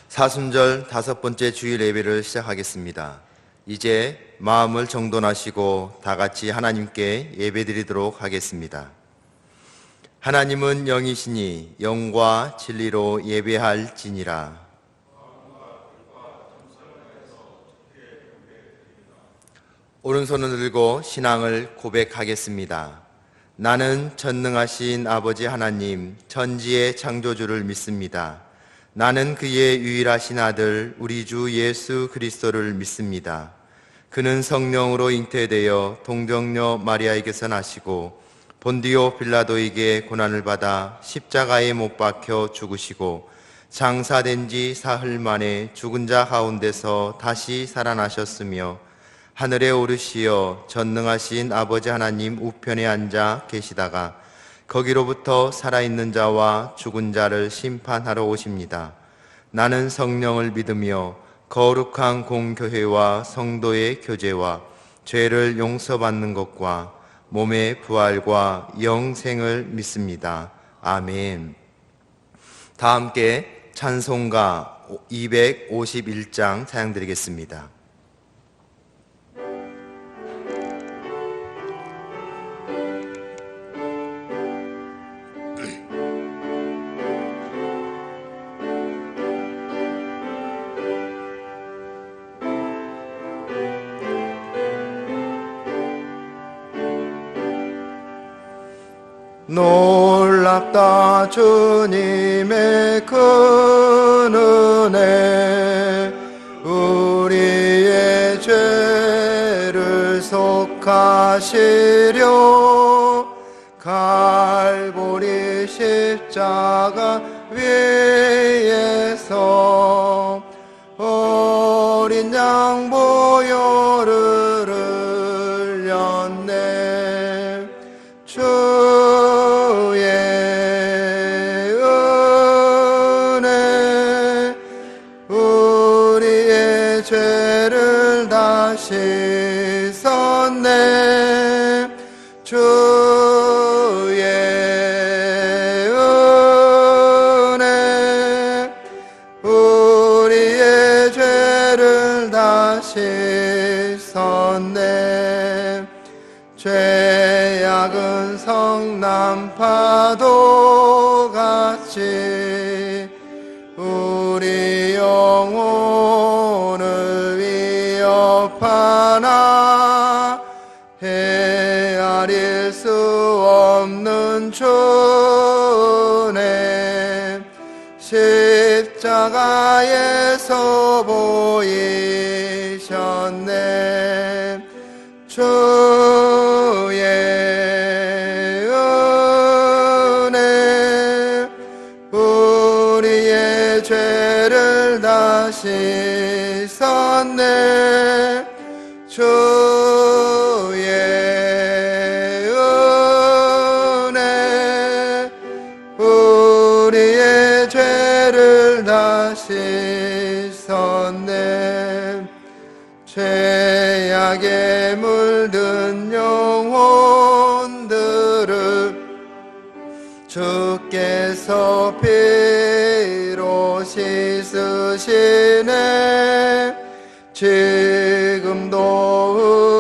사순절 5번째 주일 예배를 시작하겠습니다. 이제 마음을 정돈하시고 다 같이 하나님께 예배드리도록 하겠습니다. 하나님은 영이시니 영과 진리로 예배할지니라. 오른손을 들고 신앙을 고백하겠습니다. 나는 전능하신 아버지 하나님, 천지의 창조주를 믿습니다. 나는 그의 유일하신 아들 우리 주 예수 그리스도를 믿습니다. 그는 성령으로 잉태되어 동정녀 마리아에게서 나시고 본디오 빌라도에게 고난을 받아 십자가에 못 박혀 죽으시고 장사된 지 사흘 만에 죽은 자 가운데서 다시 살아나셨으며 하늘에 오르시어 전능하신 아버지 하나님 우편에 앉아 계시다가 거기로부터 살아있는 자와 죽은 자를 심판하러 오십니다. 나는 성령을 믿으며 거룩한 공교회와 성도의 교제와 죄를 용서받는 것과 몸의 부활과 영생을 믿습니다. 아멘. 다 함께 찬송가 251장 찬양드리겠습니다. 놀랍다 주님의 큰 은혜, 우리의 죄를 속하시려 갈보리 십자가 위에서 어린 양 보혈을 흘렸네. 주의 은혜 우리의 죄를 다 씻었네. 주의 은혜 우리의 죄를 다 씻었네. 죄악은 성난파도같이 우리 영혼을 위협하나 헤아릴 수 없는 주님 십자가에서 보이셨네. 주의 은혜 우리의 죄를 다 씻었네. 주의 은혜 우리의 죄를 다 씻었네. 죄악에 물든 영혼들을 주께서 피로 씻으시네. 지금도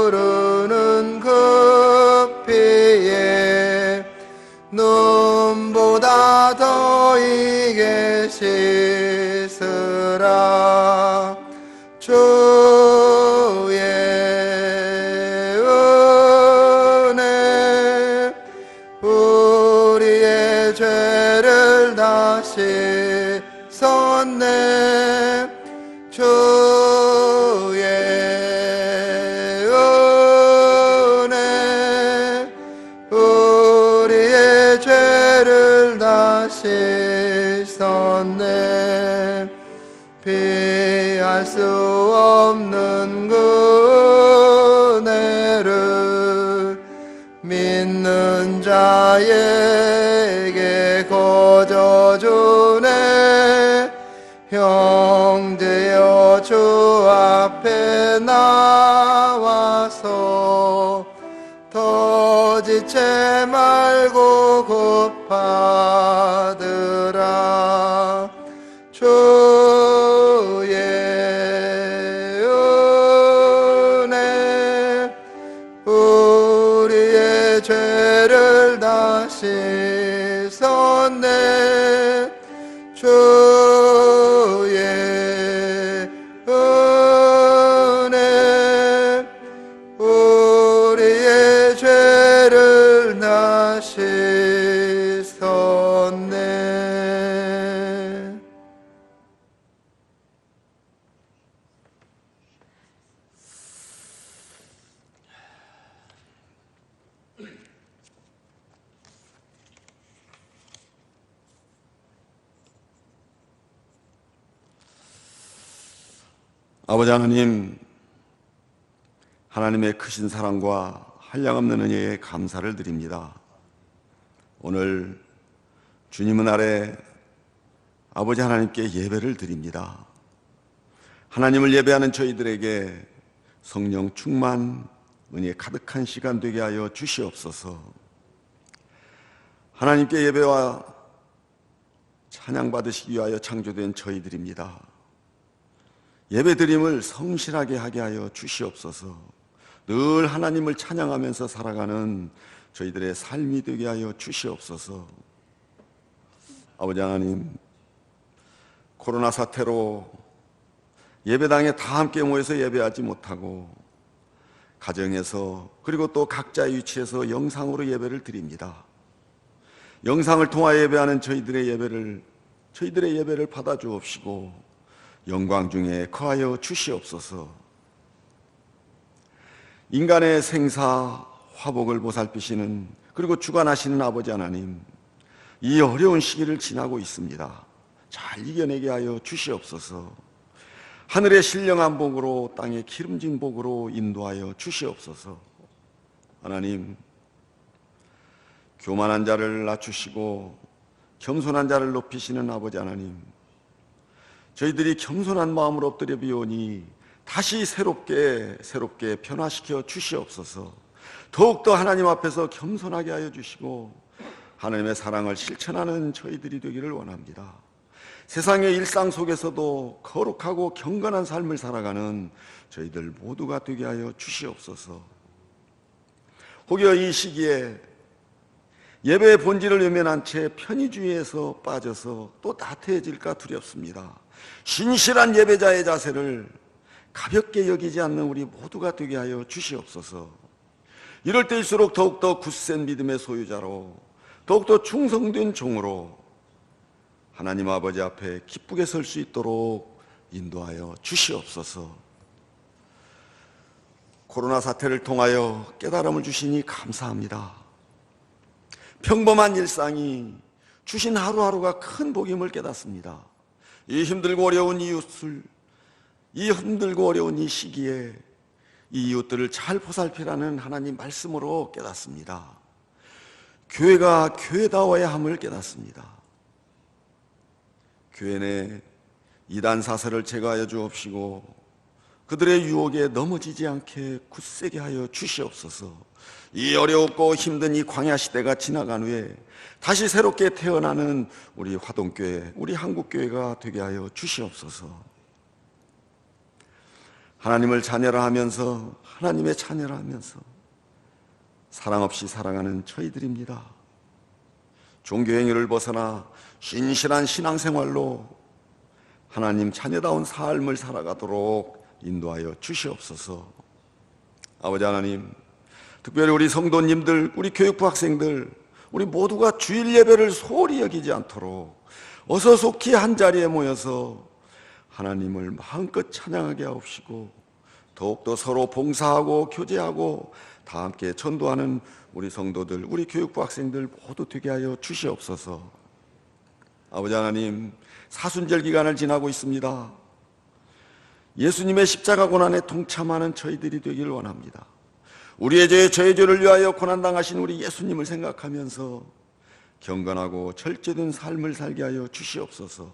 흐르는 그 피에 눈보다 더 이게 씻으라. 주의 은혜 우리의 죄를 다 씻었네. 주의 은혜 우리의 죄를 다 씻었네. 피할 수 없는 그 은혜를 믿는 자에게 거저주네. 형제여 주 앞에 나와서 더 지체 말고 곧 받으라. 주의 죄를 다 씻었네. 주의 은혜 우리의 죄를 다 씻었네. 아버지 하나님, 하나님의 크신 사랑과 한량없는 은혜에 감사를 드립니다. 오늘 주님의 날에 아버지 하나님께 예배를 드립니다. 하나님을 예배하는 저희들에게 성령 충만, 은혜 가득한 시간 되게 하여 주시옵소서. 하나님께 예배와 찬양 받으시기 위하여 창조된 저희들입니다. 예배드림을 성실하게 하게 하여 주시옵소서. 늘 하나님을 찬양하면서 살아가는 저희들의 삶이 되게 하여 주시옵소서. 아버지 하나님, 코로나 사태로 예배당에 다 함께 모여서 예배하지 못하고 가정에서 그리고 또 각자의 위치에서 영상으로 예배를 드립니다. 영상을 통하여 예배하는 저희들의 예배를 받아주옵시고 영광 중에 거하여 주시옵소서. 인간의 생사 화복을 보살피시는 그리고 주관하시는 아버지 하나님, 이 어려운 시기를 지나고 있습니다. 잘 이겨내게 하여 주시옵소서. 하늘의 신령한 복으로 땅의 기름진 복으로 인도하여 주시옵소서. 하나님, 교만한 자를 낮추시고 겸손한 자를 높이시는 아버지 하나님, 저희들이 겸손한 마음으로 엎드려 비오니 다시 새롭게 변화시켜 주시옵소서. 더욱더 하나님 앞에서 겸손하게 하여 주시고 하나님의 사랑을 실천하는 저희들이 되기를 원합니다. 세상의 일상 속에서도 거룩하고 경건한 삶을 살아가는 저희들 모두가 되게 하여 주시옵소서. 혹여 이 시기에 예배의 본질을 외면한 채 편의주의에서 빠져서 또 나태해질까 두렵습니다. 신실한 예배자의 자세를 가볍게 여기지 않는 우리 모두가 되게 하여 주시옵소서. 이럴 때일수록 더욱더 굳센 믿음의 소유자로, 더욱더 충성된 종으로 하나님 아버지 앞에 기쁘게 설 수 있도록 인도하여 주시옵소서. 코로나 사태를 통하여 깨달음을 주시니 감사합니다. 평범한 일상이 주신 하루하루가 큰 복임을 깨닫습니다. 이 힘들고 어려운 이웃을, 이 힘들고 어려운 이 시기에 이 이웃들을 잘 보살피라는 하나님 말씀으로 깨닫습니다. 교회가 교회다워야 함을 깨닫습니다. 교회 내 이단 사설을 제거하여 주옵시고 그들의 유혹에 넘어지지 않게 굳세게 하여 주시옵소서. 이 어렵고 힘든 이 광야 시대가 지나간 후에 다시 새롭게 태어나는 우리 화동교회, 우리 한국교회가 되게 하여 주시옵소서. 하나님을 자녀라 하면서, 하나님의 자녀라 하면서 사랑 없이 살아가는 저희들입니다. 종교행위를 벗어나 신실한 신앙생활로 하나님 자녀다운 삶을 살아가도록 인도하여 주시옵소서. 아버지 하나님, 특별히 우리 성도님들, 우리 교육부 학생들, 우리 모두가 주일 예배를 소홀히 여기지 않도록 어서 속히 한자리에 모여서 하나님을 마음껏 찬양하게 하옵시고 더욱더 서로 봉사하고 교제하고 다 함께 전도하는 우리 성도들, 우리 교육부 학생들 모두 되게 하여 주시옵소서. 아버지 하나님, 사순절 기간을 지나고 있습니다. 예수님의 십자가 고난에 동참하는 저희들이 되기를 원합니다. 우리의 저의 죄를 위하여 고난당하신 우리 예수님을 생각하면서 경건하고 절제된 삶을 살게 하여 주시옵소서.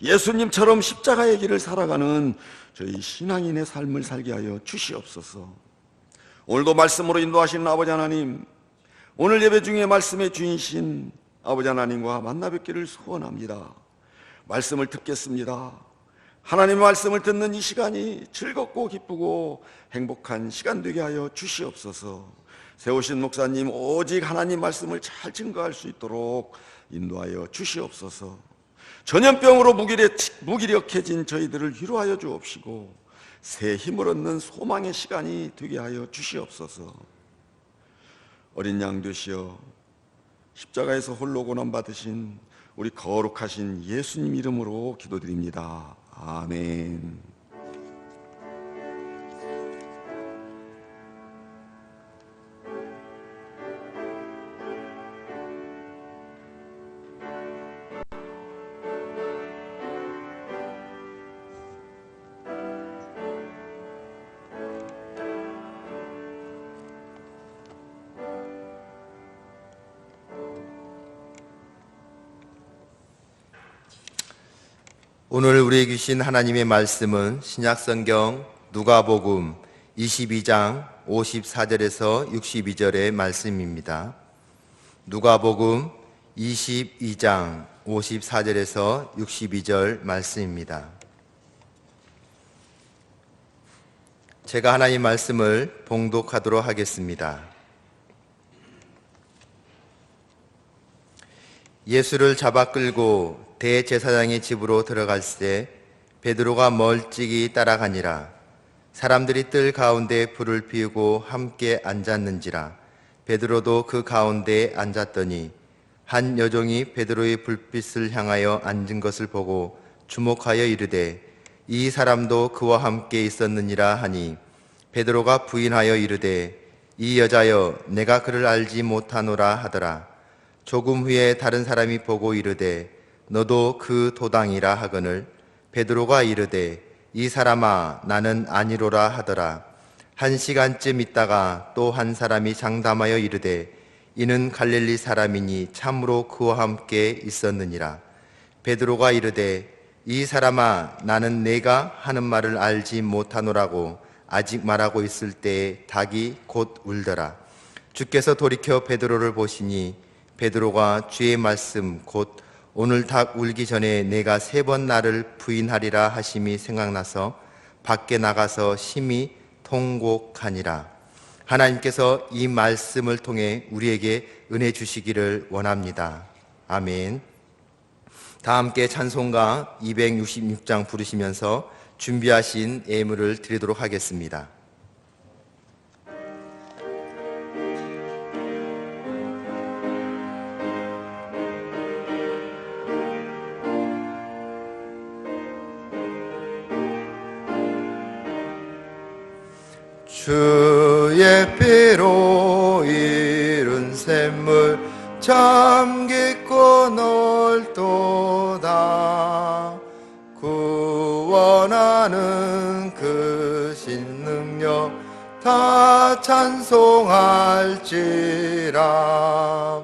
예수님처럼 십자가의 길을 살아가는 저희 신앙인의 삶을 살게 하여 주시옵소서. 오늘도 말씀으로 인도하시는 아버지 하나님, 오늘 예배 중에 말씀의 주인이신 아버지 하나님과 만나 뵙기를 소원합니다. 말씀을 듣겠습니다. 하나님의 말씀을 듣는 이 시간이 즐겁고 기쁘고 행복한 시간 되게 하여 주시옵소서. 세우신 목사님 오직 하나님 말씀을 잘 증거할 수 있도록 인도하여 주시옵소서. 전염병으로 무기력해진 저희들을 위로하여 주옵시고 새 힘을 얻는 소망의 시간이 되게 하여 주시옵소서. 어린 양 되시어 십자가에서 홀로 고난 받으신 우리 거룩하신 예수님 이름으로 기도드립니다. 아멘. 오늘 우리에게 주신 하나님의 말씀은 신약성경 누가복음 22장 54절에서 62절의 말씀입니다. 누가복음 22장 54절에서 62절 말씀입니다. 제가 하나님 말씀을 봉독하도록 하겠습니다. 예수를 잡아 끌고 대제사장의 집으로 들어갈 때 베드로가 멀찍이 따라가니라. 사람들이 뜰 가운데 불을 피우고 함께 앉았는지라. 베드로도 그 가운데에 앉았더니 한 여종이 베드로의 불빛을 향하여 앉은 것을 보고 주목하여 이르되 이 사람도 그와 함께 있었느니라 하니 베드로가 부인하여 이르되 이 여자여 내가 그를 알지 못하노라 하더라. 조금 후에 다른 사람이 보고 이르되 너도 그 도당이라 하거늘 베드로가 이르되 이 사람아 나는 아니로라 하더라. 1시간쯤 있다가 또 한 사람이 장담하여 이르되 이는 갈릴리 사람이니 참으로 그와 함께 있었느니라. 베드로가 이르되 이 사람아 나는 내가 하는 말을 알지 못하노라고 아직 말하고 있을 때에 닭이 곧 울더라. 주께서 돌이켜 베드로를 보시니 베드로가 주의 말씀 곧 오늘 닭 울기 전에 내가 3번 나를 부인하리라 하심이 생각나서 밖에 나가서 심히 통곡하니라. 하나님께서 이 말씀을 통해 우리에게 은혜 주시기를 원합니다. 아멘. 다 함께 찬송가 266장 부르시면서 준비하신 예물을 드리도록 하겠습니다. 주의 피로 이룬 샘물 참 깊고 넓도다. 구원하는 그 신능력 다 찬송할지라.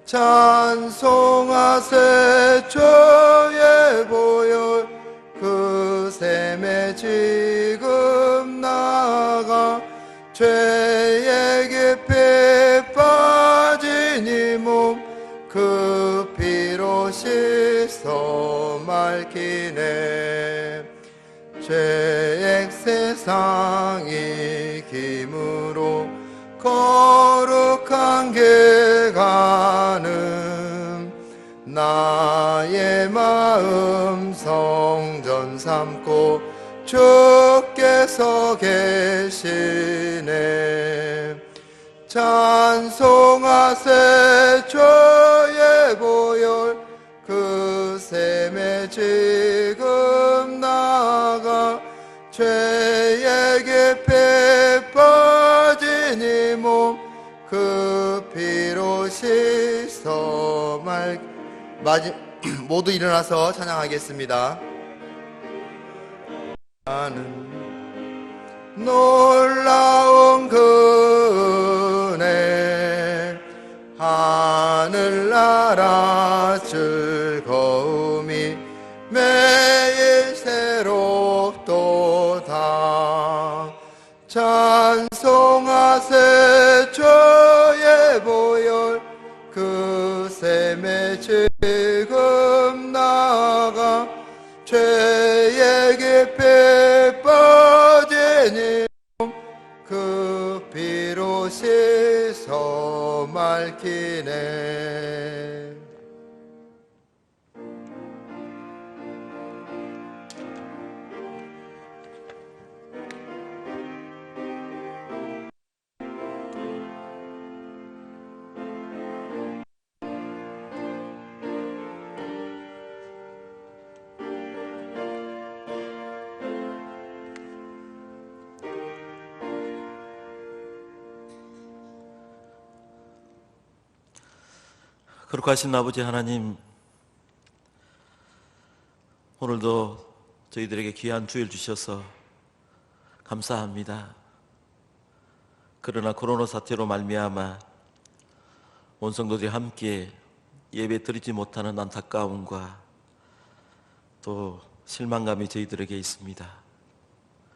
찬송하세 주의 보혈 그 샘에 지금 나가 죄의 깊이 빠진 이 몸 그 피로 씻어 맑히네. 죄액 세상이 김으로 거룩한 길 가는 나의 마음 성전 삼고 주께서 계시네. 찬송하세 주의 보혈 그 샘에 지금 나가 죄의 깊이 빠진 이 몸 그 피로 씻어 모두 일어나서 찬양하겠습니다. 나는 놀라운 그 은혜 하늘나라 즐거움이 매일 새롭도다. 찬송하세 주의 보혈 그 샘에 지금 나가 죄의 깊이 빠진 이 몸 그 피로 씻어 삼키네. 거룩하신 아버지 하나님, 오늘도 저희들에게 귀한 주일 주셔서 감사합니다. 그러나 코로나 사태로 말미암아 온 성도들이 함께 예배 드리지 못하는 안타까움과 또 실망감이 저희들에게 있습니다.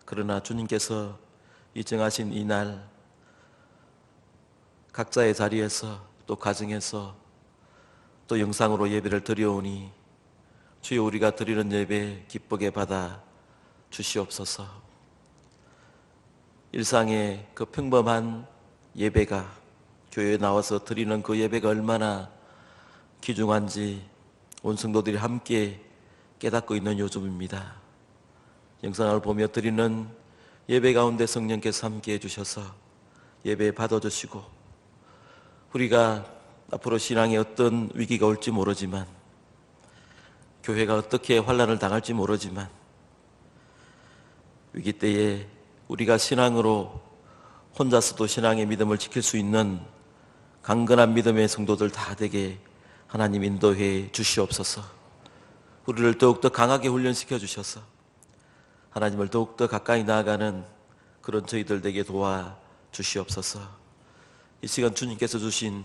그러나 주님께서 이 정하신 이날 각자의 자리에서 또 가정에서 또 영상으로 예배를 드려오니 주여 우리가 드리는 예배 기쁘게 받아 주시옵소서. 일상의 그 평범한 예배가 교회에 나와서 드리는 그 예배가 얼마나 귀중한지 온 성도들이 함께 깨닫고 있는 요즘입니다. 영상을 보며 드리는 예배 가운데 성령께서 함께 해주셔서 예배 받아주시고 우리가 앞으로 신앙에 어떤 위기가 올지 모르지만 교회가 어떻게 환난을 당할지 모르지만 위기 때에 우리가 신앙으로 혼자서도 신앙의 믿음을 지킬 수 있는 강건한 믿음의 성도들 다 되게 하나님 인도해 주시옵소서. 우리를 더욱더 강하게 훈련시켜 주셔서 하나님을 더욱더 가까이 나아가는 그런 저희들 되게 도와 주시옵소서. 이 시간 주님께서 주신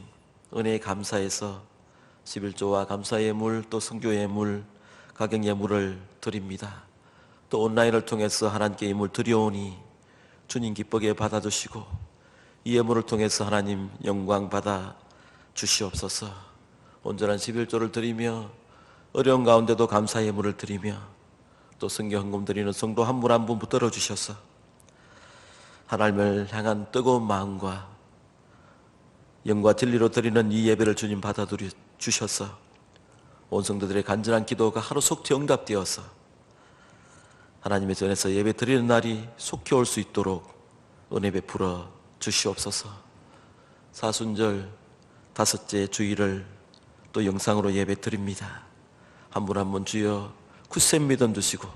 은혜에 감사해서 11조와 감사의 예물 또 성교 예물 가경 예물을 드립니다. 또 온라인을 통해서 하나님께 예물 드려오니 주님 기쁘게 받아주시고 이 예물을 통해서 하나님 영광 받아 주시옵소서. 온전한 11조를 드리며 어려운 가운데도 감사 예물을 드리며 또 성교 헌금 드리는 성도 한 분 한 분 붙들어 주셔서 하나님을 향한 뜨거운 마음과 영과 진리로 드리는 이 예배를 주님 받아 주셔서 온 성도들의 간절한 기도가 하루 속히 응답되어서 하나님의 전에서 예배 드리는 날이 속히 올 수 있도록 은혜 베풀어 주시옵소서. 사순절 다섯째 주일을 또 영상으로 예배 드립니다. 한 분 한 분 주여 굳센 믿음 주시고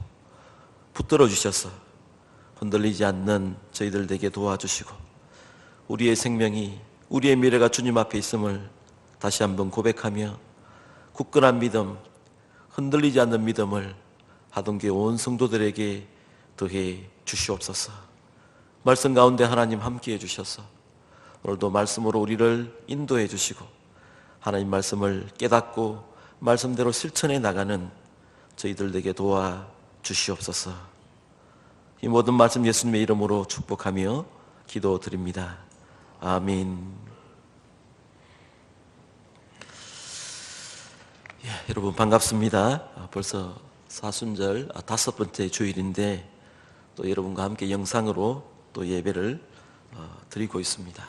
붙들어 주셔서 흔들리지 않는 저희들 되게 도와주시고 우리의 생명이 우리의 미래가 주님 앞에 있음을 다시 한번 고백하며 굳건한 믿음, 흔들리지 않는 믿음을 하동교회 온 성도들에게 더해 주시옵소서. 말씀 가운데 하나님 함께해 주셔서 오늘도 말씀으로 우리를 인도해 주시고 하나님 말씀을 깨닫고 말씀대로 실천해 나가는 저희들에게 도와 주시옵소서. 이 모든 말씀 예수님의 이름으로 축복하며 기도드립니다. 아멘. 여러분 반갑습니다. 벌써 사순절 다섯 번째 주일인데 또 여러분과 함께 영상으로 또 예배를 드리고 있습니다.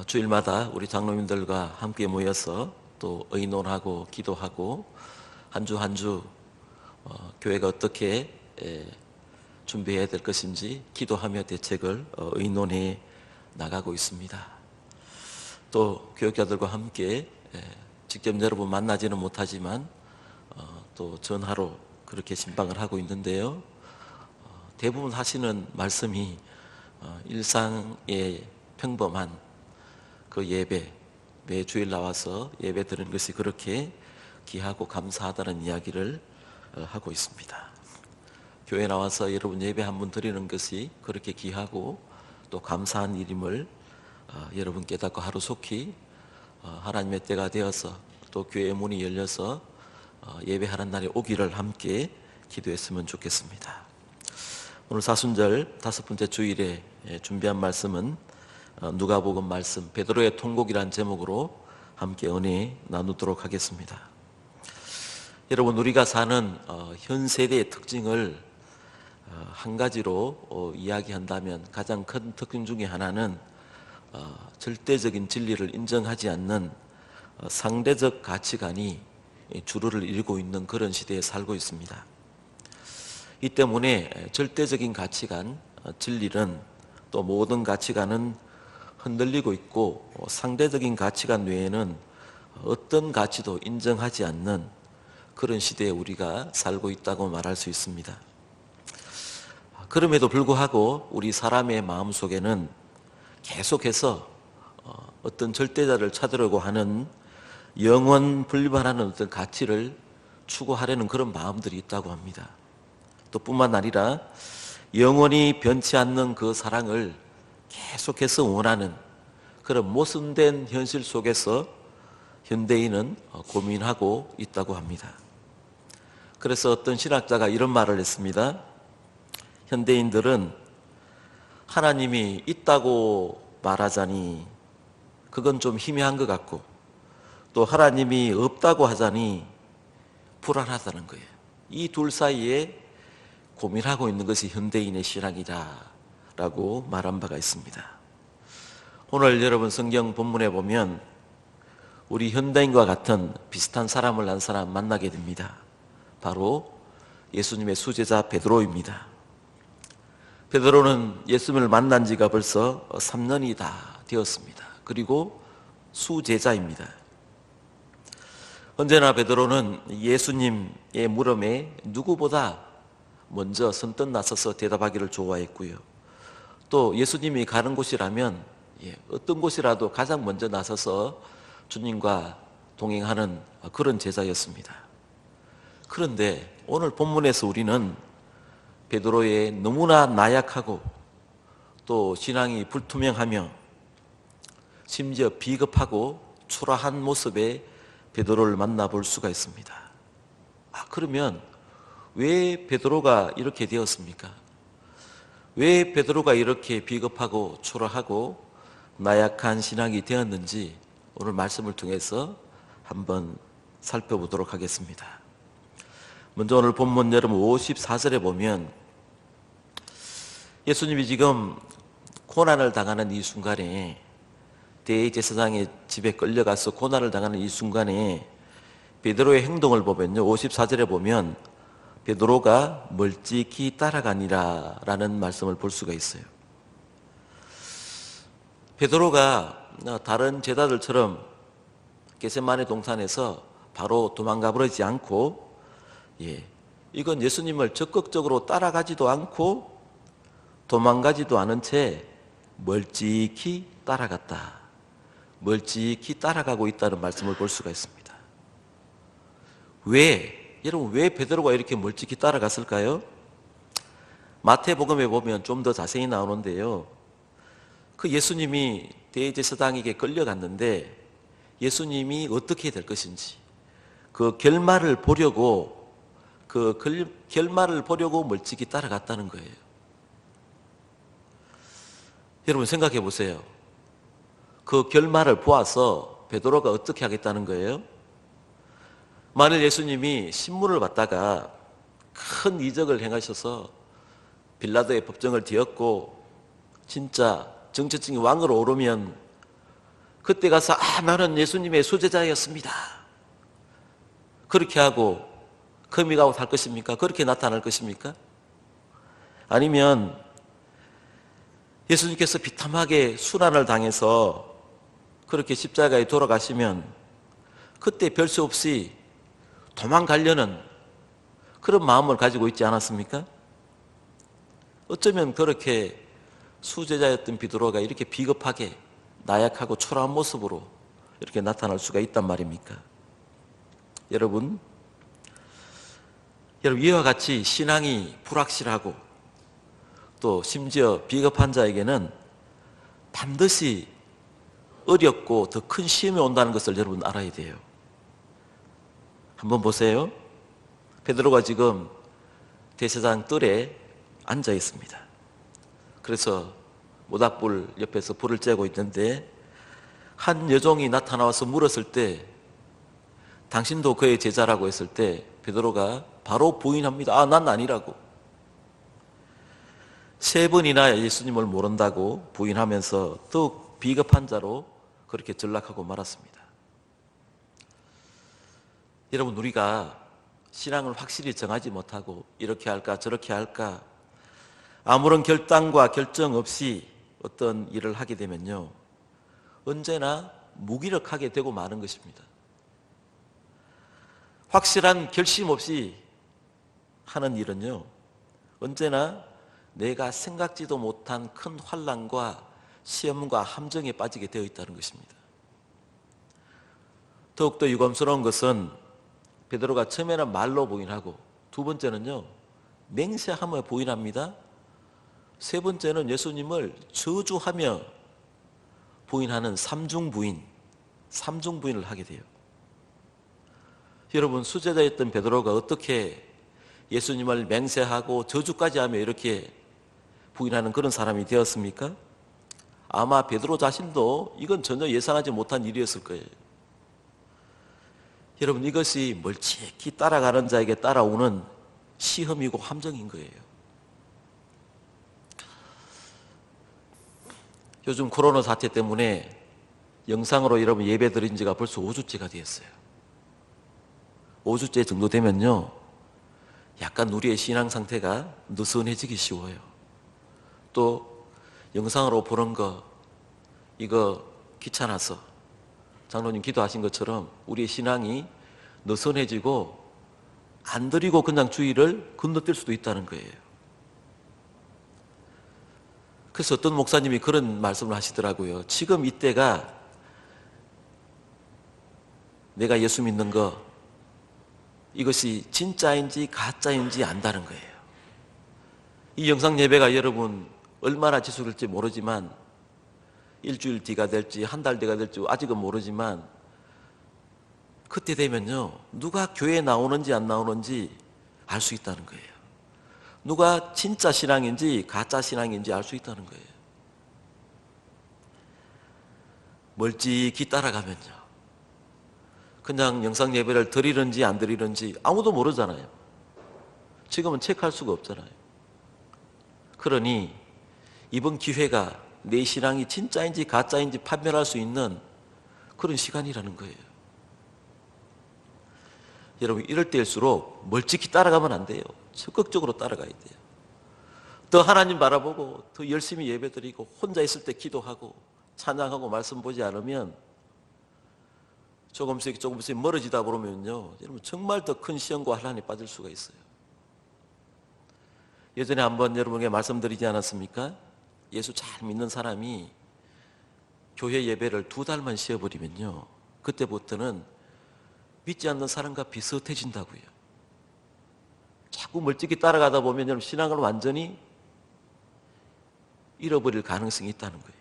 주일마다 우리 장로님들과 함께 모여서 또 의논하고 기도하고 한 주 한 주 교회가 어떻게 준비해야 될 것인지 기도하며 대책을 의논해 나가고 있습니다. 또 교육자들과 함께 직접 여러분 만나지는 못하지만 또 전화로 그렇게 신방을 하고 있는데요. 대부분 하시는 말씀이 일상의 평범한 그 예배, 매 주일 나와서 예배 드리는 것이 그렇게 귀하고 감사하다는 이야기를 하고 있습니다. 교회 나와서 여러분 예배 한 번 드리는 것이 그렇게 귀하고 또 감사한 일임을 여러분 깨닫고 하루속히 하나님의 때가 되어서 또 교회의 문이 열려서 예배하는 날이 오기를 함께 기도했으면 좋겠습니다. 오늘 사순절 다섯 번째 주일에 준비한 말씀은 누가복음 말씀 베드로의 통곡이라는 제목으로 함께 은혜 나누도록 하겠습니다. 여러분 우리가 사는 현 세대의 특징을 한 가지로 이야기한다면 가장 큰 특징 중에 하나는 절대적인 진리를 인정하지 않는 상대적 가치관이 주류를 이루고 있는 그런 시대에 살고 있습니다. 이 때문에 절대적인 가치관, 진리는 또 모든 가치관은 흔들리고 있고 상대적인 가치관 외에는 어떤 가치도 인정하지 않는 그런 시대에 우리가 살고 있다고 말할 수 있습니다. 그럼에도 불구하고 우리 사람의 마음속에는 계속해서 어떤 절대자를 찾으려고 하는 영원 불변하는 어떤 가치를 추구하려는 그런 마음들이 있다고 합니다. 또 뿐만 아니라 영원히 변치 않는 그 사랑을 계속해서 원하는 그런 모순된 현실 속에서 현대인은 고민하고 있다고 합니다. 그래서 어떤 신학자가 이런 말을 했습니다. 현대인들은 하나님이 있다고 말하자니 그건 좀 희미한 것 같고 또 하나님이 없다고 하자니 불안하다는 거예요. 이 둘 사이에 고민하고 있는 것이 현대인의 신앙이다라고 말한 바가 있습니다. 오늘 여러분 성경 본문에 보면 우리 현대인과 같은 비슷한 사람을 한 사람 만나게 됩니다. 바로 예수님의 수제자 베드로입니다. 베드로는 예수님을 만난 지가 벌써 3년이 다 되었습니다. 그리고 수제자입니다. 언제나 베드로는 예수님의 물음에 누구보다 먼저 선뜻 나서서 대답하기를 좋아했고요. 또 예수님이 가는 곳이라면 어떤 곳이라도 가장 먼저 나서서 주님과 동행하는 그런 제자였습니다. 그런데 오늘 본문에서 우리는 베드로의 너무나 나약하고 또 신앙이 불투명하며 심지어 비겁하고 초라한 모습의 베드로를 만나볼 수가 있습니다. 그러면 왜 베드로가 이렇게 되었습니까? 왜 베드로가 이렇게 비겁하고 초라하고 나약한 신앙이 되었는지 오늘 말씀을 통해서 한번 살펴보도록 하겠습니다. 먼저 오늘 본문 여러분 54절에 보면 예수님이 지금 고난을 당하는 이 순간에 대제사장의 집에 끌려가서 고난을 당하는 이 순간에 베드로의 행동을 보면요, 54절에 보면 베드로가 멀찍이 따라가니라 라는 말씀을 볼 수가 있어요. 베드로가 다른 제자들처럼 겟세마네 동산에서 바로 도망가 버리지 않고 이건 예수님을 적극적으로 따라가지도 않고 도망가지도 않은 채 멀찍이 따라갔다. 멀찍이 따라가고 있다는 말씀을 볼 수가 있습니다. 여러분 왜 베드로가 이렇게 멀찍이 따라갔을까요? 마태복음에 보면 좀 더 자세히 나오는데요. 그 예수님이 대제사장에게 끌려갔는데 예수님이 어떻게 될 것인지 그 결말을 보려고 멀찍이 따라갔다는 거예요. 여러분 생각해 보세요. 그 결말을 보아서 베드로가 어떻게 하겠다는 거예요? 만일 예수님이 신문을 받다가 큰 이적을 행하셔서 빌라도의 법정을 뒤엎고 진짜 정체적인 왕으로 오르면 그때 가서 나는 예수님의 수제자였습니다. 그렇게 하고 커밍아웃 할 것입니까? 그렇게 나타날 것입니까? 아니면 예수님께서 비참하게 순환을 당해서 그렇게 십자가에 돌아가시면 그때 별 수 없이 도망가려는 그런 마음을 가지고 있지 않았습니까? 어쩌면 그렇게 수제자였던 베드로가 이렇게 비겁하게 나약하고 초라한 모습으로 이렇게 나타날 수가 있단 말입니까? 여러분 이와 같이 신앙이 불확실하고 또 심지어 비겁한 자에게는 반드시 어렵고 더 큰 시험이 온다는 것을 여러분 알아야 돼요. 한번 보세요. 베드로가 지금 대제사장 뜰에 앉아 있습니다. 그래서 모닥불 옆에서 불을 쬐고 있는데 한 여종이 나타나와서 물었을 때 당신도 그의 제자라고 했을 때 베드로가 바로 부인합니다. 난 아니라고. 3번이나 예수님을 모른다고 부인하면서 더욱 비겁한 자로 그렇게 전락하고 말았습니다. 여러분, 우리가 신앙을 확실히 정하지 못하고 이렇게 할까 저렇게 할까 아무런 결단과 결정 없이 어떤 일을 하게 되면요, 언제나 무기력하게 되고 마는 것입니다. 확실한 결심 없이 하는 일은요, 언제나 내가 생각지도 못한 큰 환난과 시험과 함정에 빠지게 되어 있다는 것입니다. 더욱더 유감스러운 것은 베드로가 처음에는 말로 부인하고, 두 번째는요 맹세하며 부인합니다. 세 번째는 예수님을 저주하며 부인하는 삼중부인을 하게 돼요. 여러분, 수제자였던 베드로가 어떻게 예수님을 맹세하고 저주까지 하며 이렇게 부인하는 그런 사람이 되었습니까? 아마 베드로 자신도 이건 전혀 예상하지 못한 일이었을 거예요. 여러분, 이것이 멀찍이 따라가는 자에게 따라오는 시험이고 함정인 거예요. 요즘 코로나 사태 때문에 영상으로 여러분 예배 드린 지가 벌써 5주째가 되었어요. 5주째 정도 되면요, 약간 우리의 신앙 상태가 느슨해지기 쉬워요. 또 영상으로 보는 거 이거 귀찮아서 장로님 기도하신 것처럼 우리의 신앙이 느슨해지고 안 드리고 그냥 주의를 건너뛸 수도 있다는 거예요. 그래서 어떤 목사님이 그런 말씀을 하시더라고요. 지금 이때가 내가 예수 믿는 거 이것이 진짜인지 가짜인지 안다는 거예요. 이 영상 예배가 여러분 얼마나 지속될지 모르지만, 일주일 뒤가 될지 한 달 뒤가 될지 아직은 모르지만, 그때 되면요 누가 교회에 나오는지 안 나오는지 알 수 있다는 거예요. 누가 진짜 신앙인지 가짜 신앙인지 알 수 있다는 거예요. 멀찍이 따라가면요, 그냥 영상 예배를 드리는지 안 드리는지 아무도 모르잖아요. 지금은 체크할 수가 없잖아요. 그러니 이번 기회가 내 신앙이 진짜인지 가짜인지 판별할 수 있는 그런 시간이라는 거예요. 여러분, 이럴 때일수록 멀찍이 따라가면 안 돼요. 적극적으로 따라가야 돼요. 더 하나님 바라보고 더 열심히 예배드리고 혼자 있을 때 기도하고 찬양하고 말씀 보지 않으면 조금씩 멀어지다 보면요, 여러분 정말 더 큰 시험과 환난에 빠질 수가 있어요. 예전에 한번 여러분에게 말씀드리지 않았습니까? 예수 잘 믿는 사람이 교회 예배를 2달만 쉬어버리면요, 그때부터는 믿지 않는 사람과 비슷해진다고요. 자꾸 멀찍이 따라가다 보면 여러분 신앙을 완전히 잃어버릴 가능성이 있다는 거예요.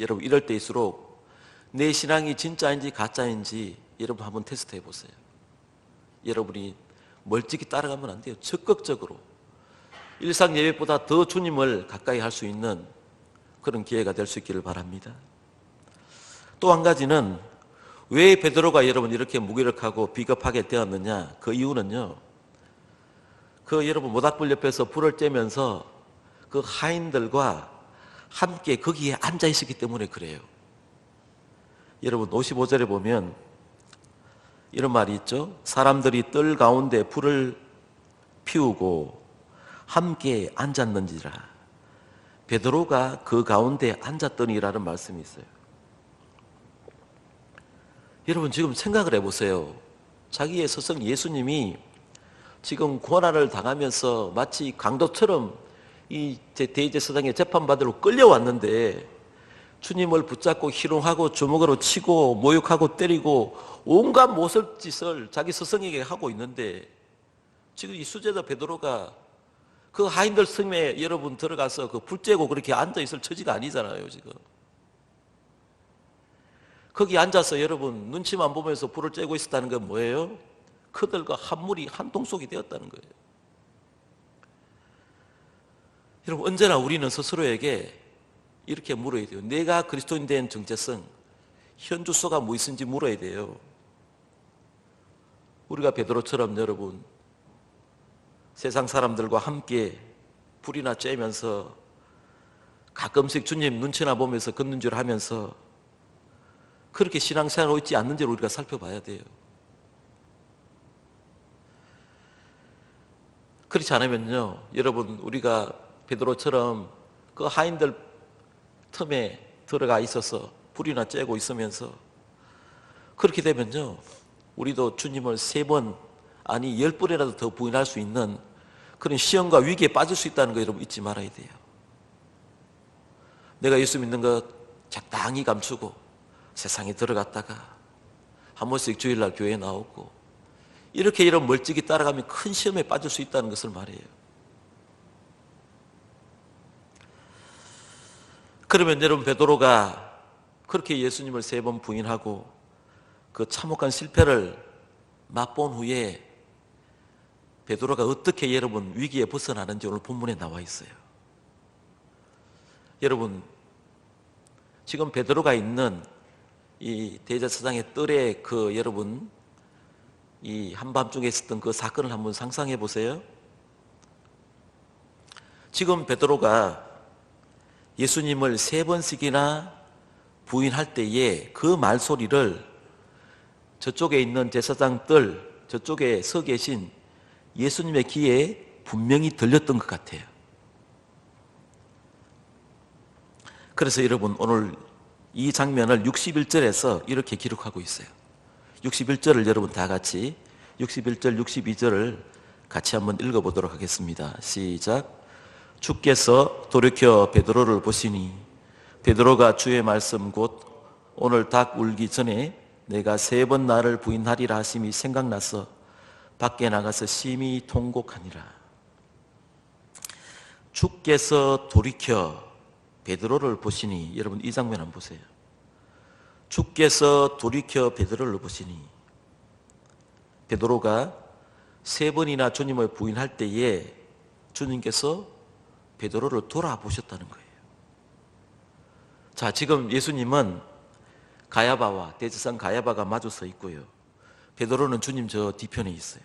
여러분, 이럴 때일수록 내 신앙이 진짜인지 가짜인지 여러분 한번 테스트해 보세요. 여러분이 멀찍이 따라가면 안 돼요. 적극적으로 일상 예배보다 더 주님을 가까이 할 수 있는 그런 기회가 될 수 있기를 바랍니다. 또 한 가지는 왜 베드로가 여러분 이렇게 무기력하고 비겁하게 되었느냐, 그 이유는요, 그 여러분 모닥불 옆에서 불을 쬐면서 그 하인들과 함께 거기에 앉아 있었기 때문에 그래요. 여러분 55절에 보면 이런 말이 있죠. 사람들이 뜰 가운데 불을 피우고 함께 앉았는지라 베드로가 그 가운데 앉았더니라는 말씀이 있어요. 여러분 지금 생각을 해보세요. 자기의 스승 예수님이 지금 고난을 당하면서 마치 강도처럼 이 대제사장의 재판받으러 끌려왔는데 주님을 붙잡고 희롱하고 주먹으로 치고 모욕하고 때리고 온갖 모습짓을 자기 스승에게 하고 있는데, 지금 이 수제자 베드로가 그 하인들 성에 여러분 들어가서 그 불 쬐고 그렇게 앉아있을 처지가 아니잖아요. 지금 거기 앉아서 여러분 눈치만 보면서 불을 쬐고 있었다는 건 뭐예요? 그들과 한물이 한통속이 되었다는 거예요. 여러분, 언제나 우리는 스스로에게 이렇게 물어야 돼요. 내가 그리스도인 된 정체성, 현주소가 무엇인지 물어야 돼요. 우리가 베드로처럼 여러분 세상 사람들과 함께 불이나 쬐면서 가끔씩 주님 눈치나 보면서 걷는 줄 하면서 그렇게 신앙생활하고 있지 않는지를 우리가 살펴봐야 돼요. 그렇지 않으면요, 여러분, 우리가 베드로처럼 그 하인들 틈에 들어가 있어서 불이나 쬐고 있으면서 그렇게 되면요, 우리도 주님을 3번 아니 10번이라도 더 부인할 수 있는 그런 시험과 위기에 빠질 수 있다는 거 여러분 잊지 말아야 돼요. 내가 예수 믿는 거 적당히 감추고 세상에 들어갔다가 한 번씩 주일날 교회에 나오고 이렇게 이런 멀찍이 따라가면 큰 시험에 빠질 수 있다는 것을 말해요. 그러면 여러분, 베드로가 그렇게 예수님을 3번 부인하고 그 참혹한 실패를 맛본 후에 베드로가 어떻게 여러분 위기에 벗어나는지 오늘 본문에 나와 있어요. 여러분, 지금 베드로가 있는 이 대제사장의 뜰에 그 여러분 이 한밤중에 있었던 그 사건을 한번 상상해 보세요. 지금 베드로가 예수님을 3번씩이나 부인할 때에 그 말소리를 저쪽에 있는 제사장 뜰 저쪽에 서 계신 예수님의 귀에 분명히 들렸던 것 같아요. 그래서 여러분, 오늘 이 장면을 61절에서 이렇게 기록하고 있어요. 61절을 여러분 다 같이 61절, 62절을 같이 한번 읽어보도록 하겠습니다. 시작. 주께서 돌이켜 베드로를 보시니 베드로가 주의 말씀 곧 오늘 닭 울기 전에 내가 3번 나를 부인하리라 하심이 생각나서 밖에 나가서 심히 통곡하니라. 주께서 돌이켜 베드로를 보시니, 여러분 이 장면 한번 보세요. 주께서 돌이켜 베드로를 보시니, 베드로가 3번이나 주님을 부인할 때에 주님께서 베드로를 돌아보셨다는 거예요. 자, 지금 예수님은 가야바와 대제사장 가야바가 마주 서 있고요, 베드로는 주님 저 뒤편에 있어요.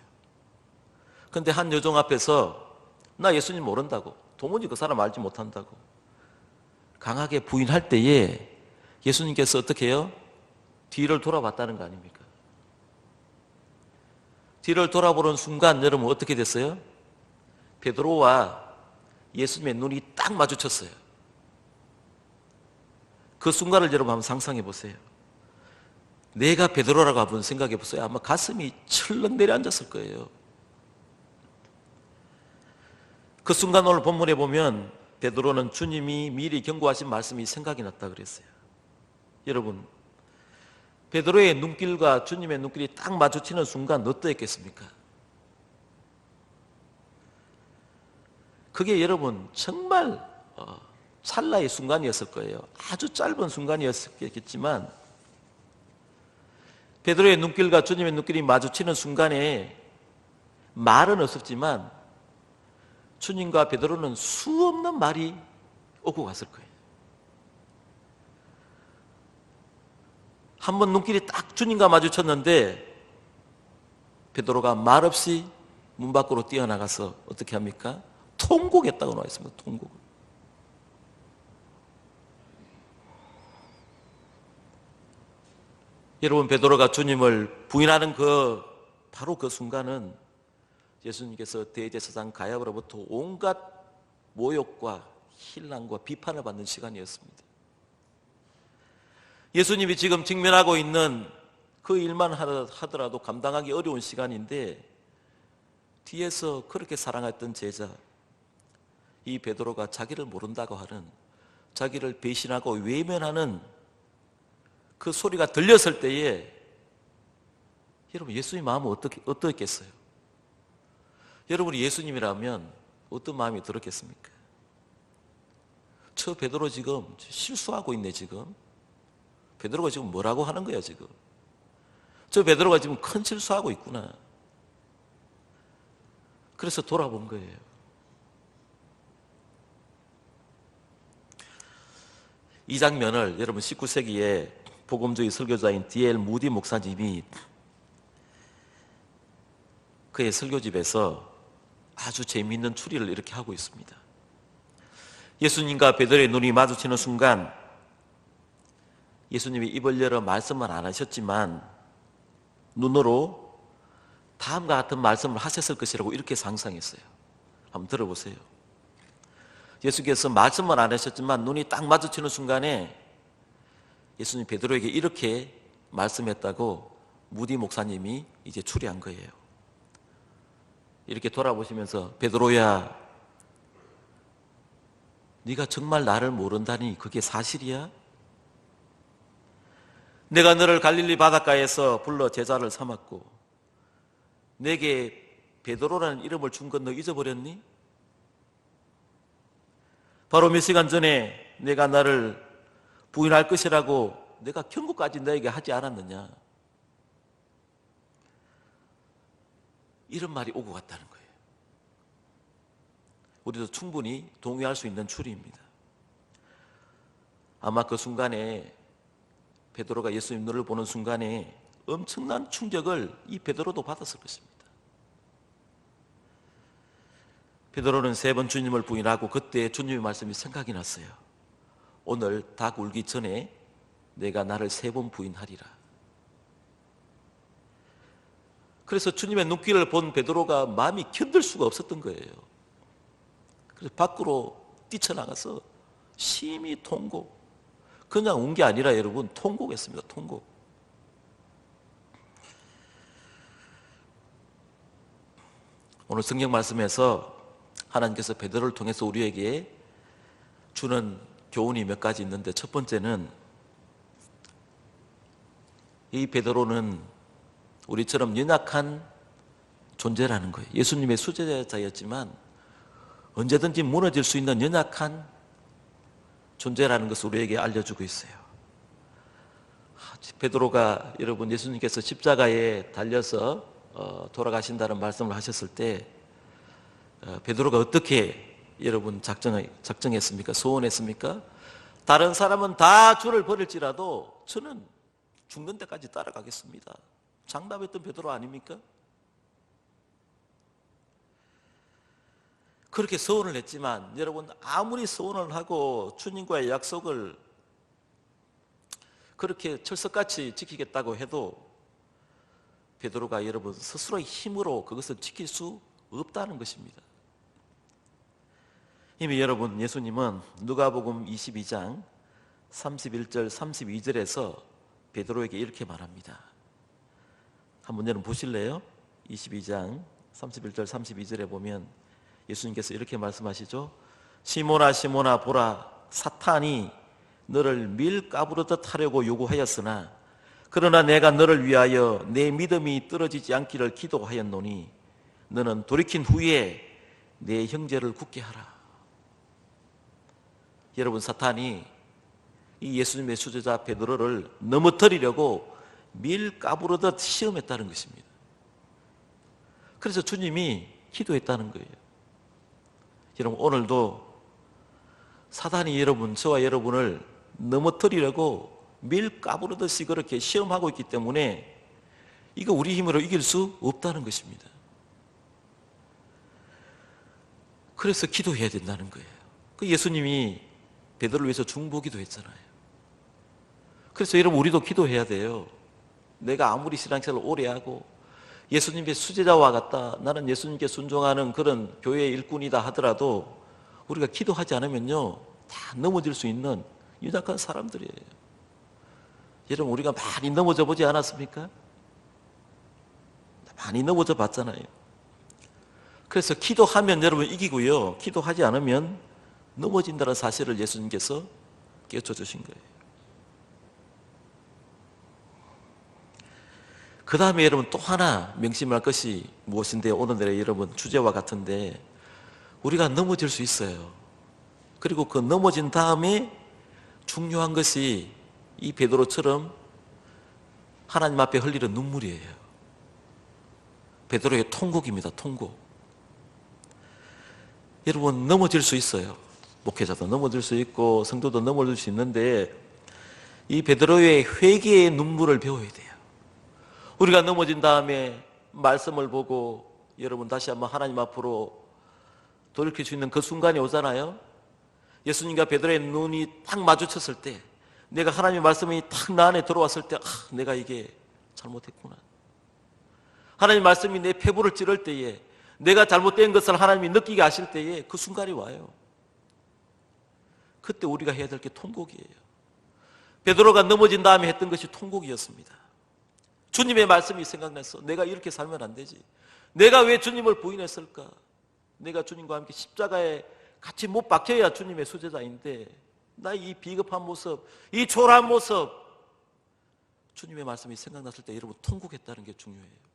근데 한 여종 앞에서 나 예수님 모른다고, 도무지 그 사람 알지 못한다고 강하게 부인할 때에 예수님께서 어떻게 해요? 뒤를 돌아봤다는 거 아닙니까? 뒤를 돌아보는 순간 여러분 어떻게 됐어요? 베드로와 예수님의 눈이 딱 마주쳤어요. 그 순간을 여러분 한번 상상해 보세요. 내가 베드로라고 한번 생각해 보세요. 아마 가슴이 철렁 내려앉았을 거예요. 그 순간 오늘 본문에 보면 베드로는 주님이 미리 경고하신 말씀이 생각이 났다 그랬어요. 여러분, 베드로의 눈길과 주님의 눈길이 딱 마주치는 순간 어떠했겠습니까? 그게 여러분 정말 찰나의 순간이었을 거예요. 아주 짧은 순간이었겠지만 베드로의 눈길과 주님의 눈길이 마주치는 순간에 말은 없었지만 주님과 베드로는 수없는 말이 오고 갔을 거예요. 한 번 눈길이 딱 주님과 마주쳤는데 베드로가 말없이 문 밖으로 뛰어나가서 어떻게 합니까? 통곡했다고 나와 있습니다. 통곡을. 여러분, 베드로가 주님을 부인하는 바로 그 순간은 예수님께서 대제사장 가야바로부터 온갖 모욕과 힐난과 비판을 받는 시간이었습니다. 예수님이 지금 직면하고 있는 그 일만 하더라도 감당하기 어려운 시간인데 뒤에서 그렇게 사랑했던 제자 이 베드로가 자기를 모른다고 하는, 자기를 배신하고 외면하는 그 소리가 들렸을 때에 여러분 예수님 마음은 어떻겠어요? 여러분이 예수님이라면 어떤 마음이 들었겠습니까? 저 베드로 지금 실수하고 있네. 지금 베드로가 지금 뭐라고 하는 거야? 지금 저 베드로가 지금 큰 실수하고 있구나. 그래서 돌아본 거예요. 이 장면을 여러분 19세기에 복음주의 설교자인 D.L. 무디 목사님이 그의 설교집에서 아주 재미있는 추리를 이렇게 하고 있습니다. 예수님과 베드로의 눈이 마주치는 순간 예수님이 입을 열어 말씀은 안 하셨지만 눈으로 다음과 같은 말씀을 하셨을 것이라고 이렇게 상상했어요. 한번 들어보세요. 예수께서 말씀은 안 하셨지만 눈이 딱 마주치는 순간에 예수님 베드로에게 이렇게 말씀했다고 무디 목사님이 이제 추리한 거예요. 이렇게 돌아보시면서 베드로야, 네가 정말 나를 모른다니 그게 사실이야? 내가 너를 갈릴리 바닷가에서 불러 제자를 삼았고 내게 베드로라는 이름을 준 건 너 잊어버렸니? 바로 몇 시간 전에 내가 나를 부인할 것이라고 내가 경고까지 너에게 하지 않았느냐? 이런 말이 오고 갔다는 거예요. 우리도 충분히 동의할 수 있는 추리입니다. 아마 그 순간에 베드로가 예수님 눈을 보는 순간에 엄청난 충격을 이 베드로도 받았을 것입니다. 베드로는 3번 주님을 부인하고 그때 주님의 말씀이 생각이 났어요. 오늘 닭 울기 전에 내가 나를 3번 부인하리라. 그래서 주님의 눈길을 본 베드로가 마음이 견딜 수가 없었던 거예요. 그래서 밖으로 뛰쳐나가서 심히 통곡. 그냥 운 게 아니라 여러분 통곡했습니다. 통곡. 오늘 성경 말씀에서 하나님께서 베드로를 통해서 우리에게 주는 교훈이 몇 가지 있는데 첫 번째는 이 베드로는 우리처럼 연약한 존재라는 거예요. 예수님의 수제자였지만 언제든지 무너질 수 있는 연약한 존재라는 것을 우리에게 알려주고 있어요. 베드로가 여러분 예수님께서 십자가에 달려서 돌아가신다는 말씀을 하셨을 때 베드로가 어떻게 여러분 작정했습니까? 소원했습니까? 다른 사람은 다 주를 버릴지라도 저는 죽는 데까지 따라가겠습니다. 장담했던 베드로 아닙니까? 그렇게 서원을 했지만 여러분 아무리 서원을 하고 주님과의 약속을 그렇게 철석같이 지키겠다고 해도 베드로가 여러분 스스로의 힘으로 그것을 지킬 수 없다는 것입니다. 이미 여러분 예수님은 누가복음 22장 31절 32절에서 베드로에게 이렇게 말합니다. 한번 여러분 보실래요? 22장 31절 32절에 보면 예수님께서 이렇게 말씀하시죠. 시몬아 시몬아 보라 사탄이 너를 밀 까부르듯 하려고 요구하였으나 그러나 내가 너를 위하여 내 믿음이 떨어지지 않기를 기도하였노니 너는 돌이킨 후에 내 형제를 굳게 하라. 여러분 사탄이 이 예수님의 수제자 베드로를 넘어뜨리려고 밀 까부르듯 시험했다는 것입니다. 그래서 주님이 기도했다는 거예요. 여러분 오늘도 사탄이 여러분 저와 여러분을 넘어뜨리려고 밀 까부르듯이 그렇게 시험하고 있기 때문에 이거 우리 힘으로 이길 수 없다는 것입니다. 그래서 기도해야 된다는 거예요. 그 예수님이 베드로를 위해서 중보기도 했잖아요. 그래서 여러분 우리도 기도해야 돼요. 내가 아무리 신앙생활을 오래 하고 예수님의 수제자와 같다, 나는 예수님께 순종하는 그런 교회의 일꾼이다 하더라도 우리가 기도하지 않으면요 다 넘어질 수 있는 연약한 사람들이에요. 여러분 우리가 많이 넘어져 보지 않았습니까? 많이 넘어져 봤잖아요. 그래서 기도하면 여러분 이기고요, 기도하지 않으면 넘어진다는 사실을 예수님께서 깨우쳐 주신 거예요. 그 다음에 여러분 또 하나 명심할 것이 무엇인데 오늘날의 여러분 주제와 같은데 우리가 넘어질 수 있어요. 그리고 그 넘어진 다음에 중요한 것이 이 베드로처럼 하나님 앞에 흘리는 눈물이에요. 베드로의 통곡입니다. 통곡. 여러분 넘어질 수 있어요. 목회자도 넘어질 수 있고 성도도 넘어질 수 있는데 이 베드로의 회개의 눈물을 배워야 돼요. 우리가 넘어진 다음에 말씀을 보고 여러분 다시 한번 하나님 앞으로 돌이킬 수 있는 그 순간이 오잖아요. 예수님과 베드로의 눈이 딱 마주쳤을 때, 내가 하나님의 말씀이 딱 나 안에 들어왔을 때, 내가 이게 잘못했구나. 하나님 말씀이 내 폐부를 찌를 때에, 내가 잘못된 것을 하나님이 느끼게 하실 때에 그 순간이 와요. 그때 우리가 해야 될 게 통곡이에요. 베드로가 넘어진 다음에 했던 것이 통곡이었습니다. 주님의 말씀이 생각나서 내가 이렇게 살면 안 되지. 내가 왜 주님을 부인했을까? 내가 주님과 함께 십자가에 같이 못 박혀야 주님의 수제자인데, 나 이 비겁한 모습, 이 초라한 모습, 주님의 말씀이 생각났을 때 여러분 통곡했다는 게 중요해요.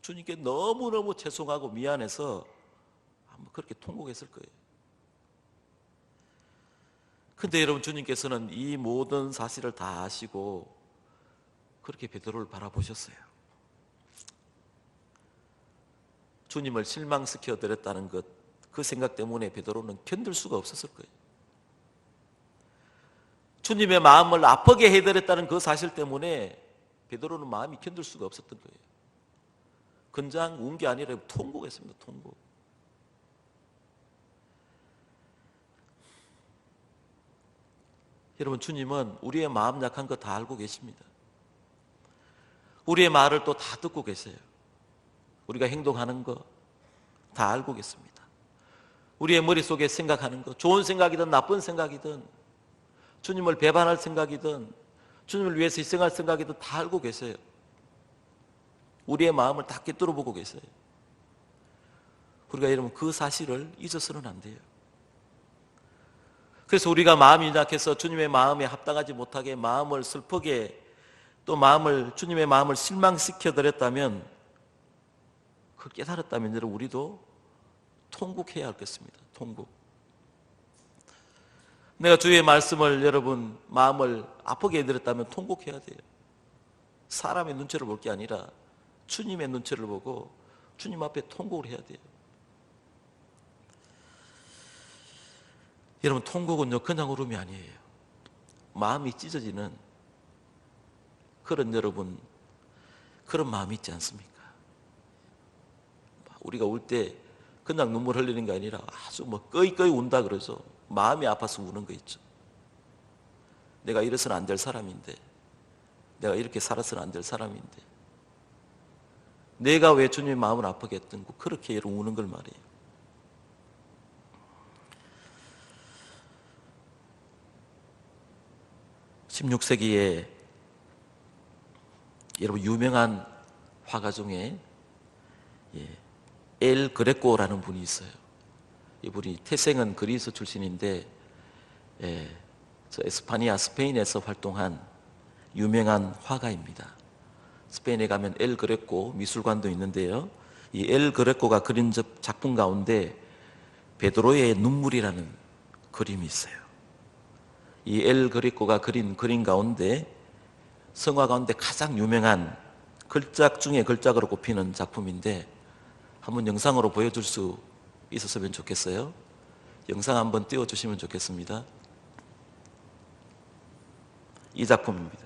주님께 너무너무 죄송하고 미안해서 아마 그렇게 통곡했을 거예요. 근데 여러분, 주님께서는 이 모든 사실을 다 아시고 그렇게 베드로를 바라보셨어요. 주님을 실망시켜 드렸다는 것, 그 생각 때문에 베드로는 견딜 수가 없었을 거예요. 주님의 마음을 아프게 해드렸다는 그 사실 때문에 베드로는 마음이 견딜 수가 없었던 거예요. 건장 운 게 아니라 통곡했습니다. 통곡. 여러분, 주님은 우리의 마음 약한 거 다 알고 계십니다. 우리의 말을 또 다 듣고 계세요. 우리가 행동하는 거 다 알고 계십니다. 우리의 머릿속에 생각하는 거, 좋은 생각이든 나쁜 생각이든, 주님을 배반할 생각이든 주님을 위해서 희생할 생각이든 다 알고 계세요. 우리의 마음을 다 꿰뚫어 보고 계세요. 우리가 여러분 그 사실을 잊어서는 안 돼요. 그래서 우리가 마음이 약해서 주님의 마음에 합당하지 못하게, 마음을 슬프게, 또 주님의 마음을 실망시켜 드렸다면, 그걸 깨달았다면 여러분 우리도 통곡해야 하겠습니다. 통곡. 내가 주의 말씀을 여러분 마음을 아프게 해드렸다면 통곡해야 돼요. 사람의 눈치를 볼 게 아니라 주님의 눈치를 보고 주님 앞에 통곡을 해야 돼요. 여러분, 통곡은요 그냥 울음이 아니에요. 마음이 찢어지는 그런 그런 마음이 있지 않습니까? 우리가 울 때 그냥 눈물 흘리는 게 아니라 아주 꺼이꺼이 운다 그러죠. 마음이 아파서 우는 거 있죠. 내가 이래서는 안 될 사람인데, 내가 이렇게 살아서는 안 될 사람인데, 내가 왜 주님의 마음을 아프게 했던 거, 그렇게 여러분 우는 걸 말이에요. (16세기에) 여러분 유명한 화가 중에 엘 그레코라는 분이 있어요. 이분이 태생은 그리스 출신인데 에스파니아, 스페인에서 활동한 유명한 화가입니다. 스페인에 가면 엘 그레코 미술관도 있는데요, 이 엘 그레코가 그린 작품 가운데 베드로의 눈물이라는 그림이 있어요. 이 엘 그레코가 그린 그림 가운데 성화 가운데 가장 유명한 걸작 중에 걸작으로 꼽히는 작품인데, 한번 영상으로 보여줄 수 있었으면 좋겠어요. 영상 한번 띄워주시면 좋겠습니다. 이 작품입니다.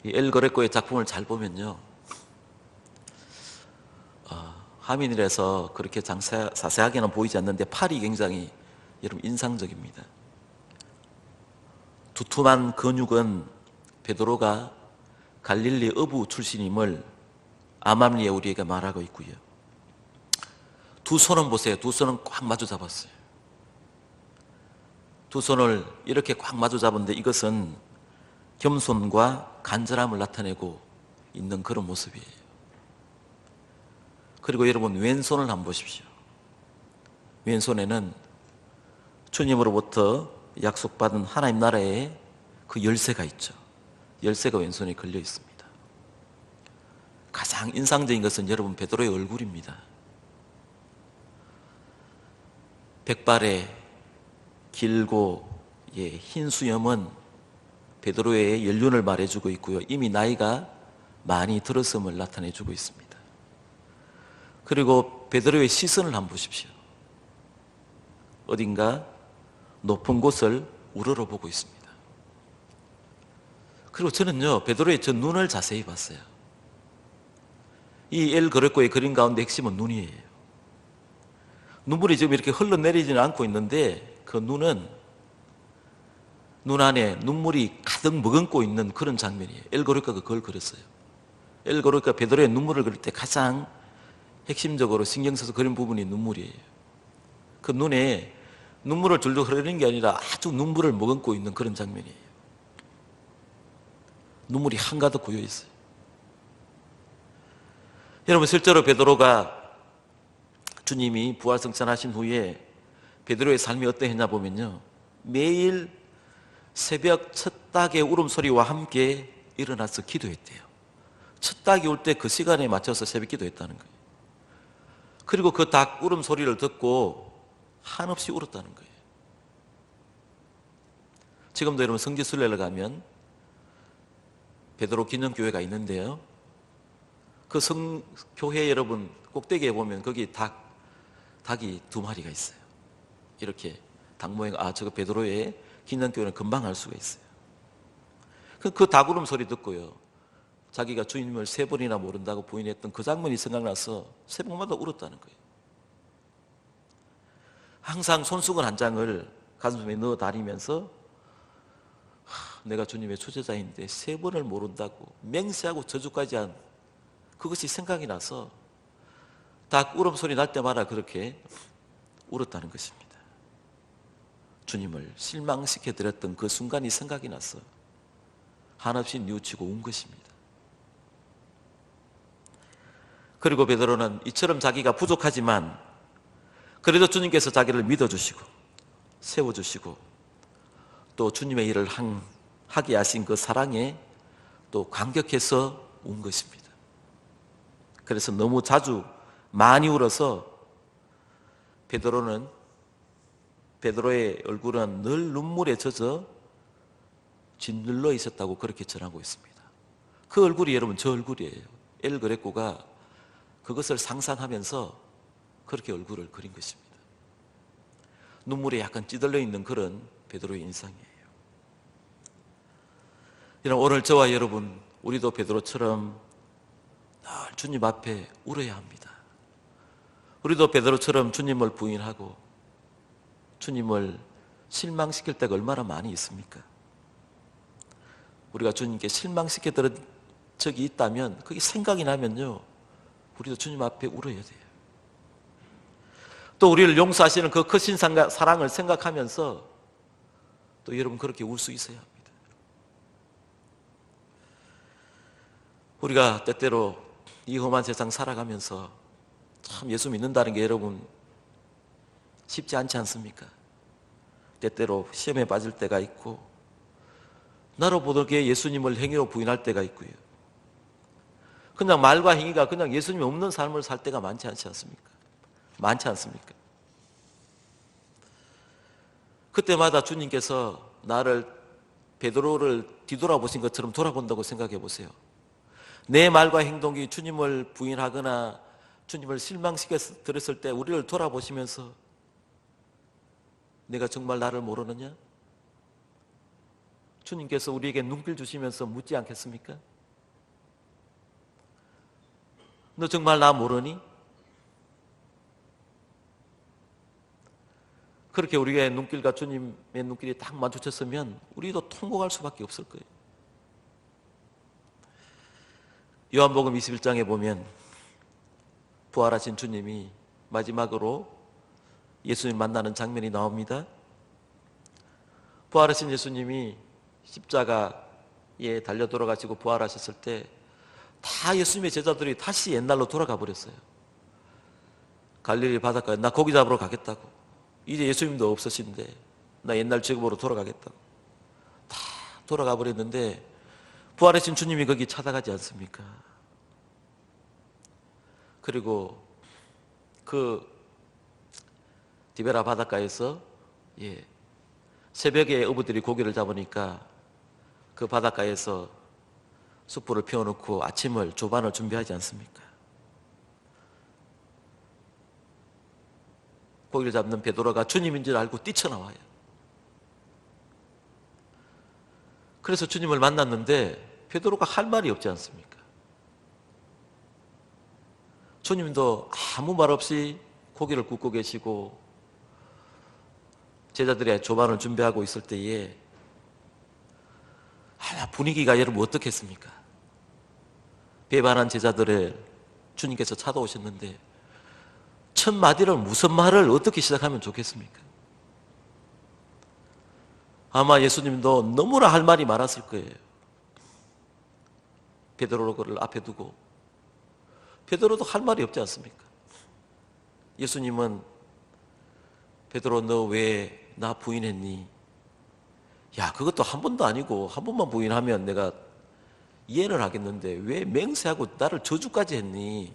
이 엘 그레코의 작품을 잘 보면요, 화면이라서 그렇게 자세하게는 보이지 않는데 팔이 굉장히 여러분 인상적입니다. 두툼한 근육은 베드로가 갈릴리 어부 출신임을 암암리에 우리에게 말하고 있고요. 두 손은 보세요. 두 손은 꽉 마주 잡았어요. 두 손을 이렇게 꽉 마주 잡은데 이것은 겸손과 간절함을 나타내고 있는 그런 모습이에요. 그리고 여러분 왼손을 한번 보십시오. 왼손에는 주님으로부터 약속받은 하나님 나라의 그 열쇠가 있죠. 열쇠가 왼손에 걸려 있습니다. 가장 인상적인 것은 여러분 베드로의 얼굴입니다. 백발의 길고 흰 수염은 베드로의 연륜을 말해주고 있고요, 이미 나이가 많이 들었음을 나타내주고 있습니다. 그리고 베드로의 시선을 한번 보십시오. 어딘가 높은 곳을 우러러보고 있습니다. 그리고 저는요 베드로의 저 눈을 자세히 봤어요. 이 엘 그레코의 그림 가운데 핵심은 눈이에요. 눈물이 지금 이렇게 흘러내리지는 않고 있는데 그 눈은 눈 안에 눈물이 가득 머금고 있는 그런 장면이에요. 엘고르카가 그걸 그렸어요. 엘고르카 베드로의 눈물을 그릴 때 가장 핵심적으로 신경 써서 그린 부분이 눈물이에요. 그 눈에 눈물을 줄줄 흐르는 게 아니라 아주 눈물을 머금고 있는 그런 장면이에요. 눈물이 한가득 고여 있어요. 여러분, 실제로 베드로가 주님이 부활승천하신 후에 베드로의 삶이 어떠했냐 보면요, 매일 새벽 첫 닭의 울음소리와 함께 일어나서 기도했대요. 첫 닭이 올 때 그 시간에 맞춰서 새벽 기도했다는 거예요. 그리고 그 닭 울음소리를 듣고 한없이 울었다는 거예요. 지금도 여러분 성지순례를 가면 베드로 기념교회가 있는데요, 그 성교회 여러분 꼭대기에 보면 거기 닭이 2마리가 있어요. 이렇게 닭 모양, 저거 베드로의 기념교회는 금방 알 수가 있어요. 그 닭 울음소리 듣고요, 자기가 주님을 3번이나 모른다고 부인했던 그 장면이 생각나서 새벽마다 울었다는 거예요. 항상 손수건 한 장을 가슴에 넣어 다니면서 내가 주님의 초제자인데 3번을 모른다고 맹세하고 저주까지 한 그것이 생각이 나서 닭 울음소리 날 때마다 그렇게 울었다는 것입니다. 주님을 실망시켜 드렸던 그 순간이 생각이 나서 한없이 뉘우치고 운 것입니다. 그리고 베드로는 이처럼 자기가 부족하지만 그래도 주님께서 자기를 믿어주시고 세워주시고 또 주님의 일을 하게 하신 그 사랑에 또 감격해서 운 것입니다. 그래서 너무 자주 많이 울어서 베드로의 얼굴은 늘 눈물에 젖어 짓눌러 있었다고 그렇게 전하고 있습니다. 그 얼굴이 여러분 저 얼굴이에요. 엘 그레코가 그것을 상상하면서 그렇게 얼굴을 그린 것입니다. 눈물에 약간 찌들려 있는 그런 베드로의 인상이에요. 오늘 저와 여러분, 우리도 베드로처럼 늘 주님 앞에 울어야 합니다. 우리도 베드로처럼 주님을 부인하고 주님을 실망시킬 때가 얼마나 많이 있습니까? 우리가 주님께 실망시켜 드린 적이 있다면 그게 생각이 나면요, 우리도 주님 앞에 울어야 돼요. 또 우리를 용서하시는 그 크신 사랑을 생각하면서 또 여러분 그렇게 울 수 있어야 합니다. 우리가 때때로 이 험한 세상 살아가면서 참 예수 믿는다는 게 여러분 쉽지 않지 않습니까? 때때로 시험에 빠질 때가 있고 나로 보기에 예수님을 행위로 부인할 때가 있고요, 그냥 말과 행위가 그냥 예수님이 없는 삶을 살 때가 많지 않습니까? 그때마다 주님께서 나를 베드로를 뒤돌아보신 것처럼 돌아본다고 생각해 보세요. 내 말과 행동이 주님을 부인하거나 주님을 실망시켜 드렸을 때 우리를 돌아보시면서 내가 정말 나를 모르느냐? 주님께서 우리에게 눈길 주시면서 묻지 않겠습니까? 너 정말 나 모르니? 그렇게 우리의 눈길과 주님의 눈길이 딱 마주쳤으면 우리도 통곡할 수밖에 없을 거예요. 요한복음 21장에 보면 부활하신 주님이 마지막으로 예수님 만나는 장면이 나옵니다. 부활하신 예수님이 십자가에 달려 돌아가시고 부활하셨을 때 다 예수님의 제자들이 다시 옛날로 돌아가 버렸어요. 갈릴리 바닷가에 나 고기 잡으러 가겠다고, 이제 예수님도 없으신데 나 옛날 제국으로 돌아가겠다고 다 돌아가 버렸는데 부활하신 주님이 거기 찾아가지 않습니까? 그리고 그 디베라 바닷가에서 새벽에 어부들이 고기를 잡으니까 그 바닷가에서 숯불을 피워놓고 아침을 조반을 준비하지 않습니까? 고기를 잡는 베드로가 주님인 줄 알고 뛰쳐나와요. 그래서 주님을 만났는데 베드로가 할 말이 없지 않습니까? 주님도 아무 말 없이 고기를 굽고 계시고 제자들의 조반을 준비하고 있을 때에 분위기가 여러분 어떻겠습니까? 배반한 제자들을 주님께서 찾아오셨는데 첫 마디를 무슨 말을 어떻게 시작하면 좋겠습니까? 아마 예수님도 너무나 할 말이 많았을 거예요. 베드로를 앞에 두고 베드로도 할 말이 없지 않습니까? 예수님은 베드로 너 왜 나 부인했니? 야 그것도 한 번도 아니고 한 번만 부인하면 내가 이해를 하겠는데 왜 맹세하고 나를 저주까지 했니?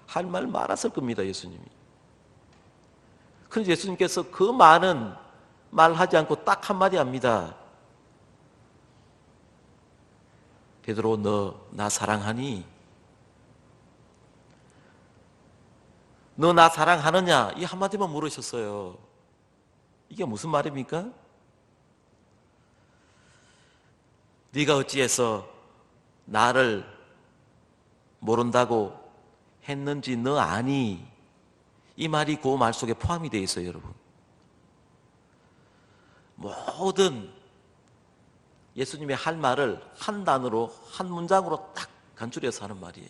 할 말 많았을 겁니다 예수님이. 그런데 예수님께서 그 많은 말하지 않고 딱 한마디 합니다. 베드로 너 나 사랑하니? 너 나 사랑하느냐? 이 한마디만 물으셨어요. 이게 무슨 말입니까? 네가 어찌해서 나를 모른다고 했는지 너 아니? 이 말이 그 말 속에 포함이 되어 있어요 여러분. 모든 예수님의 할 말을 한 단어로 한 문장으로 딱 간추려서 하는 말이에요.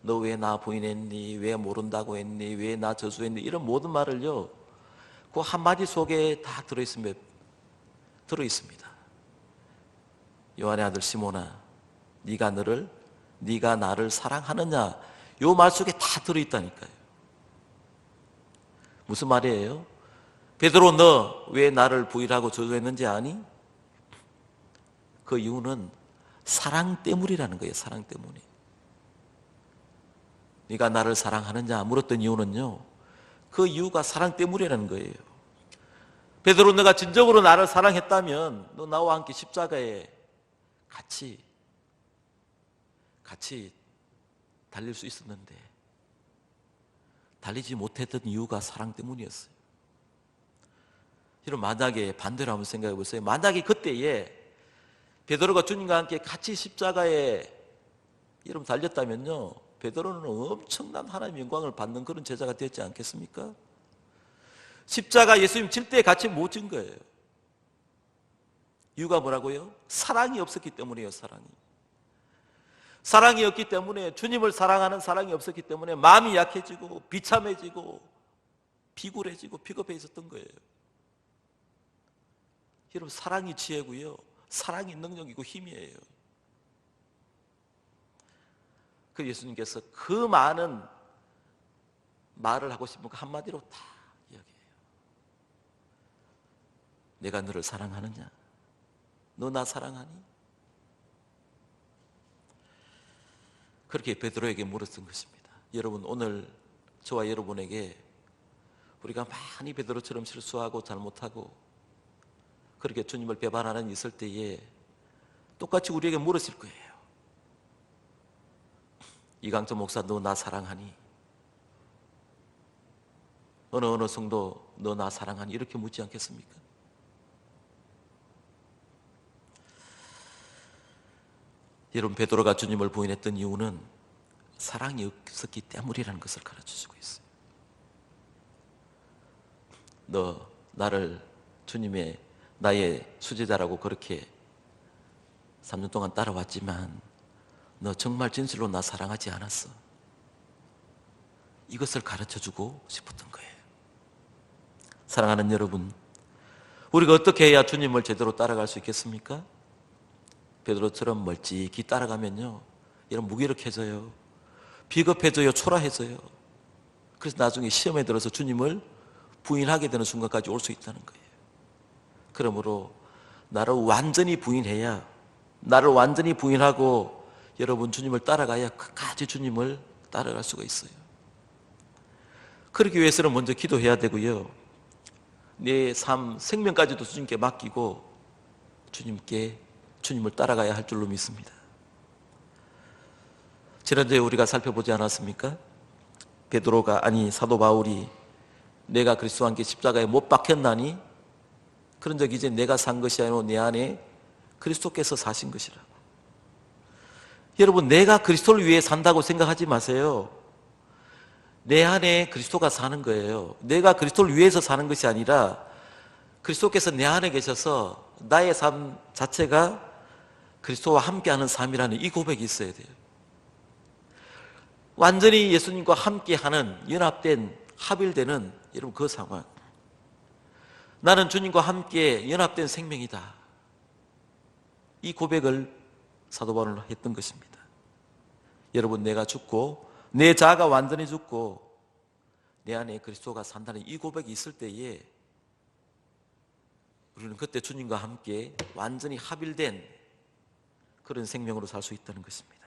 너 왜 나 부인했니? 왜 모른다고 했니? 왜 나 저주했니? 이런 모든 말을요 그 한마디 속에 다 들어있습니다. 요한의 아들 시몬아 네가 나를 사랑하느냐? 요 말 속에 다 들어있다니까요. 무슨 말이에요? 베드로 너 왜 나를 부인하고 저주했는지 아니? 그 이유는 사랑 때문이라는 거예요. 사랑 때문에. 네가 나를 사랑하느냐 물었던 이유는요 그 이유가 사랑 때문이라는 거예요. 베드로 너가 진정으로 나를 사랑했다면 너 나와 함께 십자가에 같이 달릴 수 있었는데 달리지 못했던 이유가 사랑 때문이었어요. 여러분 만약에 반대로 한번 생각해 보세요. 만약에 그때에 베드로가 주님과 함께 같이 십자가에 여러분 달렸다면요 베드로는 엄청난 하나님의 영광을 받는 그런 제자가 되었지 않겠습니까? 십자가 예수님 질 때 같이 못 진 거예요. 이유가 뭐라고요? 사랑이 없었기 때문이에요. 사랑이 없기 때문에 주님을 사랑하는 사랑이 없었기 때문에 마음이 약해지고 비참해지고 비굴해지고 비겁해 있었던 거예요. 여러분 사랑이 지혜고요 사랑이 능력이고 힘이에요. 그 예수님께서 그 많은 말을 하고 싶은 거 한마디로 다 이야기해요. 내가 너를 사랑하느냐? 너 나 사랑하니? 그렇게 베드로에게 물었던 것입니다. 여러분 오늘 저와 여러분에게 우리가 많이 베드로처럼 실수하고 잘못하고 그렇게 주님을 배반하는 일이 있을 때에 똑같이 우리에게 물었을 거예요. 이강철 목사 너 나 사랑하니? 어느 성도 너 나 사랑하니? 이렇게 묻지 않겠습니까? 여러분 베드로가 주님을 부인했던 이유는 사랑이 없었기 때문이라는 것을 가르쳐주고 있어요. 너 나를 나의 수제자라고 그렇게 3년 동안 따라왔지만 너 정말 진실로 나 사랑하지 않았어. 이것을 가르쳐주고 싶었던 거예요. 사랑하는 여러분, 우리가 어떻게 해야 주님을 제대로 따라갈 수 있겠습니까? 베드로처럼 멀찍이 따라가면요 이런 무기력해져요. 비겁해져요. 초라해져요. 그래서 나중에 시험에 들어서 주님을 부인하게 되는 순간까지 올 수 있다는 거예요. 그러므로 나를 완전히 부인하고 여러분 주님을 따라가야 끝까지 주님을 따라갈 수가 있어요. 그러기 위해서는 먼저 기도해야 되고요. 내 삶, 생명까지도 주님께 맡기고 주님을 따라가야 할 줄로 믿습니다. 지난주에 우리가 살펴보지 않았습니까? 사도 바울이 내가 그리스도와 함께 십자가에 못 박혔나니 그런 적 이제 내가 산 것이 아니고 내 안에 그리스도께서 사신 것이라고. 여러분 내가 그리스도를 위해 산다고 생각하지 마세요. 내 안에 그리스도가 사는 거예요. 내가 그리스도를 위해서 사는 것이 아니라 그리스도께서 내 안에 계셔서 나의 삶 자체가 그리스도와 함께하는 삶이라는 이 고백이 있어야 돼요. 완전히 예수님과 함께하는 연합된, 합일되는 여러분 그 상황. 나는 주님과 함께 연합된 생명이다. 이 고백을 사도 바울은 했던 것입니다. 여러분, 내가 죽고 내 자아가 완전히 죽고 내 안에 그리스도가 산다는 이 고백이 있을 때에 우리는 그때 주님과 함께 완전히 합일된 그런 생명으로 살 수 있다는 것입니다.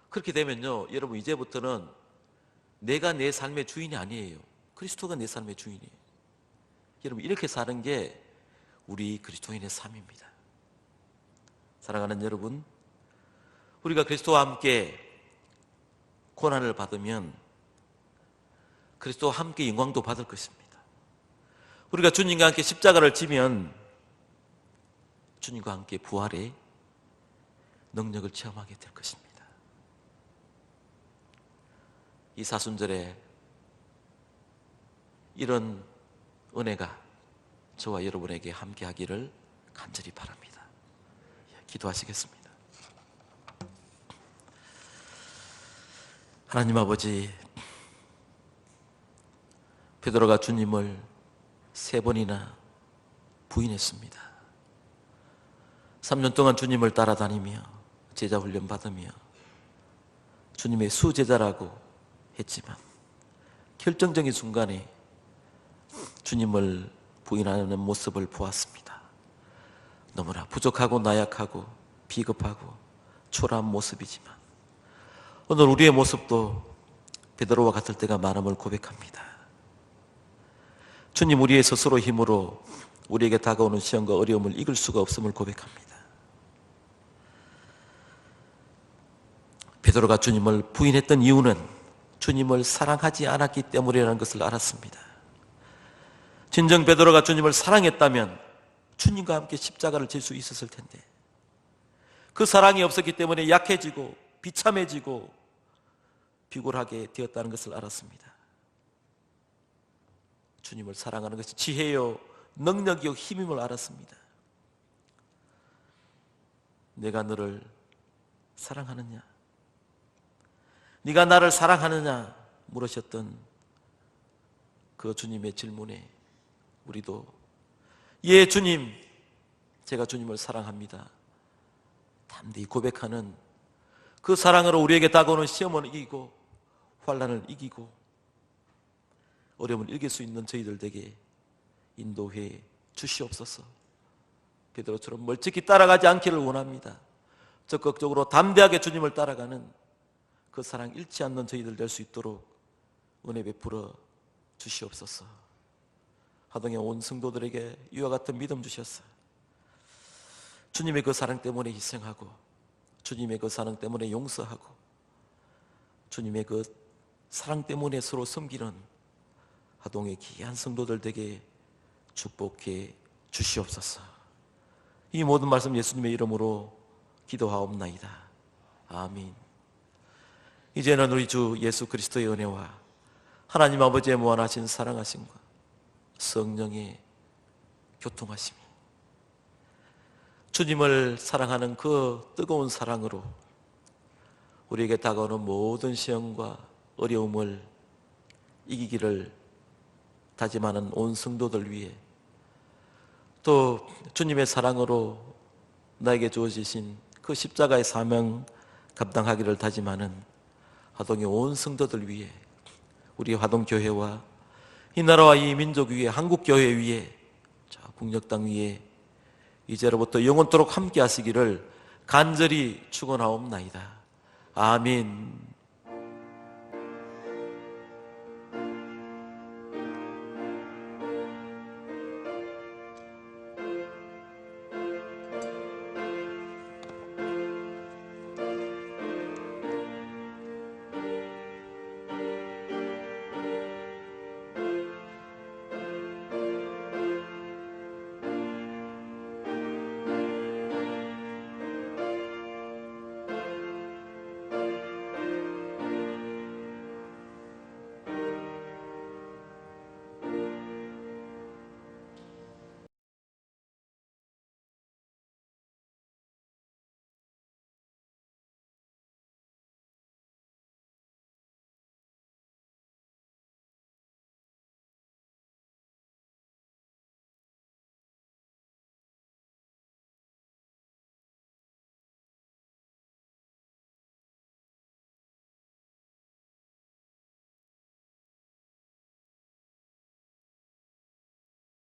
그렇게 되면요, 여러분 이제부터는 내가 내 삶의 주인이 아니에요. 그리스도가 내 삶의 주인이에요. 여러분, 이렇게 사는 게 우리 그리스도인의 삶입니다. 사랑하는 여러분, 우리가 그리스도와 함께 고난을 받으면 그리스도와 함께 영광도 받을 것입니다. 우리가 주님과 함께 십자가를 지면 주님과 함께 부활의 능력을 체험하게 될 것입니다. 이 사순절에 이런 은혜가 저와 여러분에게 함께 하기를 간절히 바랍니다. 기도하시겠습니다. 하나님 아버지, 베드로가 주님을 3번이나 부인했습니다. 3년 동안 주님을 따라다니며 제자 훈련 받으며 주님의 수제자라고 했지만 결정적인 순간에 주님을 부인하는 모습을 보았습니다. 너무나 부족하고 나약하고 비겁하고 초라한 모습이지만 오늘 우리의 모습도 베드로와 같을 때가 많음을 고백합니다. 주님, 우리의 스스로 힘으로 우리에게 다가오는 시험과 어려움을 이길 수가 없음을 고백합니다. 베드로가 주님을 부인했던 이유는 주님을 사랑하지 않았기 때문이라는 것을 알았습니다. 진정 베드로가 주님을 사랑했다면 주님과 함께 십자가를 질 수 있었을 텐데 그 사랑이 없었기 때문에 약해지고 비참해지고 비굴하게 되었다는 것을 알았습니다. 주님을 사랑하는 것이 지혜요 능력이요 힘임을 알았습니다. 내가 너를 사랑하느냐? 네가 나를 사랑하느냐? 물으셨던 그 주님의 질문에 우리도 예 주님, 제가 주님을 사랑합니다 담대히 고백하는 그 사랑으로 우리에게 다가오는 시험을 이기고 환난을 이기고 어려움을 이길 수 있는 저희들 에게 인도해 주시옵소서. 베드로처럼 멀찍이 따라가지 않기를 원합니다. 적극적으로 담대하게 주님을 따라가는 그 사랑 잃지 않는 저희들 될 수 있도록 은혜 베풀어 주시옵소서. 하동의 온 성도들에게 이와 같은 믿음 주셨어. 주님의 그 사랑 때문에 희생하고 주님의 그 사랑 때문에 용서하고 주님의 그 사랑 때문에 서로 섬기는 하동의 귀한 성도들 되게 축복해 주시옵소서. 이 모든 말씀 예수님의 이름으로 기도하옵나이다. 아멘. 이제는 우리 주 예수 그리스도의 은혜와 하나님 아버지의 무한하신 사랑하심과 성령의 교통하심이 주님을 사랑하는 그 뜨거운 사랑으로 우리에게 다가오는 모든 시험과 어려움을 이기기를 다짐하는 온 성도들 위해 또 주님의 사랑으로 나에게 주어지신 그 십자가의 사명 감당하기를 다짐하는 화동의 온 성도들 위해 우리 화동교회와 이 나라와 이 민족 위에 한국교회 위에 북녘 땅 위에 이제로부터 영원토록 함께 하시기를 간절히 축원하옵나이다. 아멘.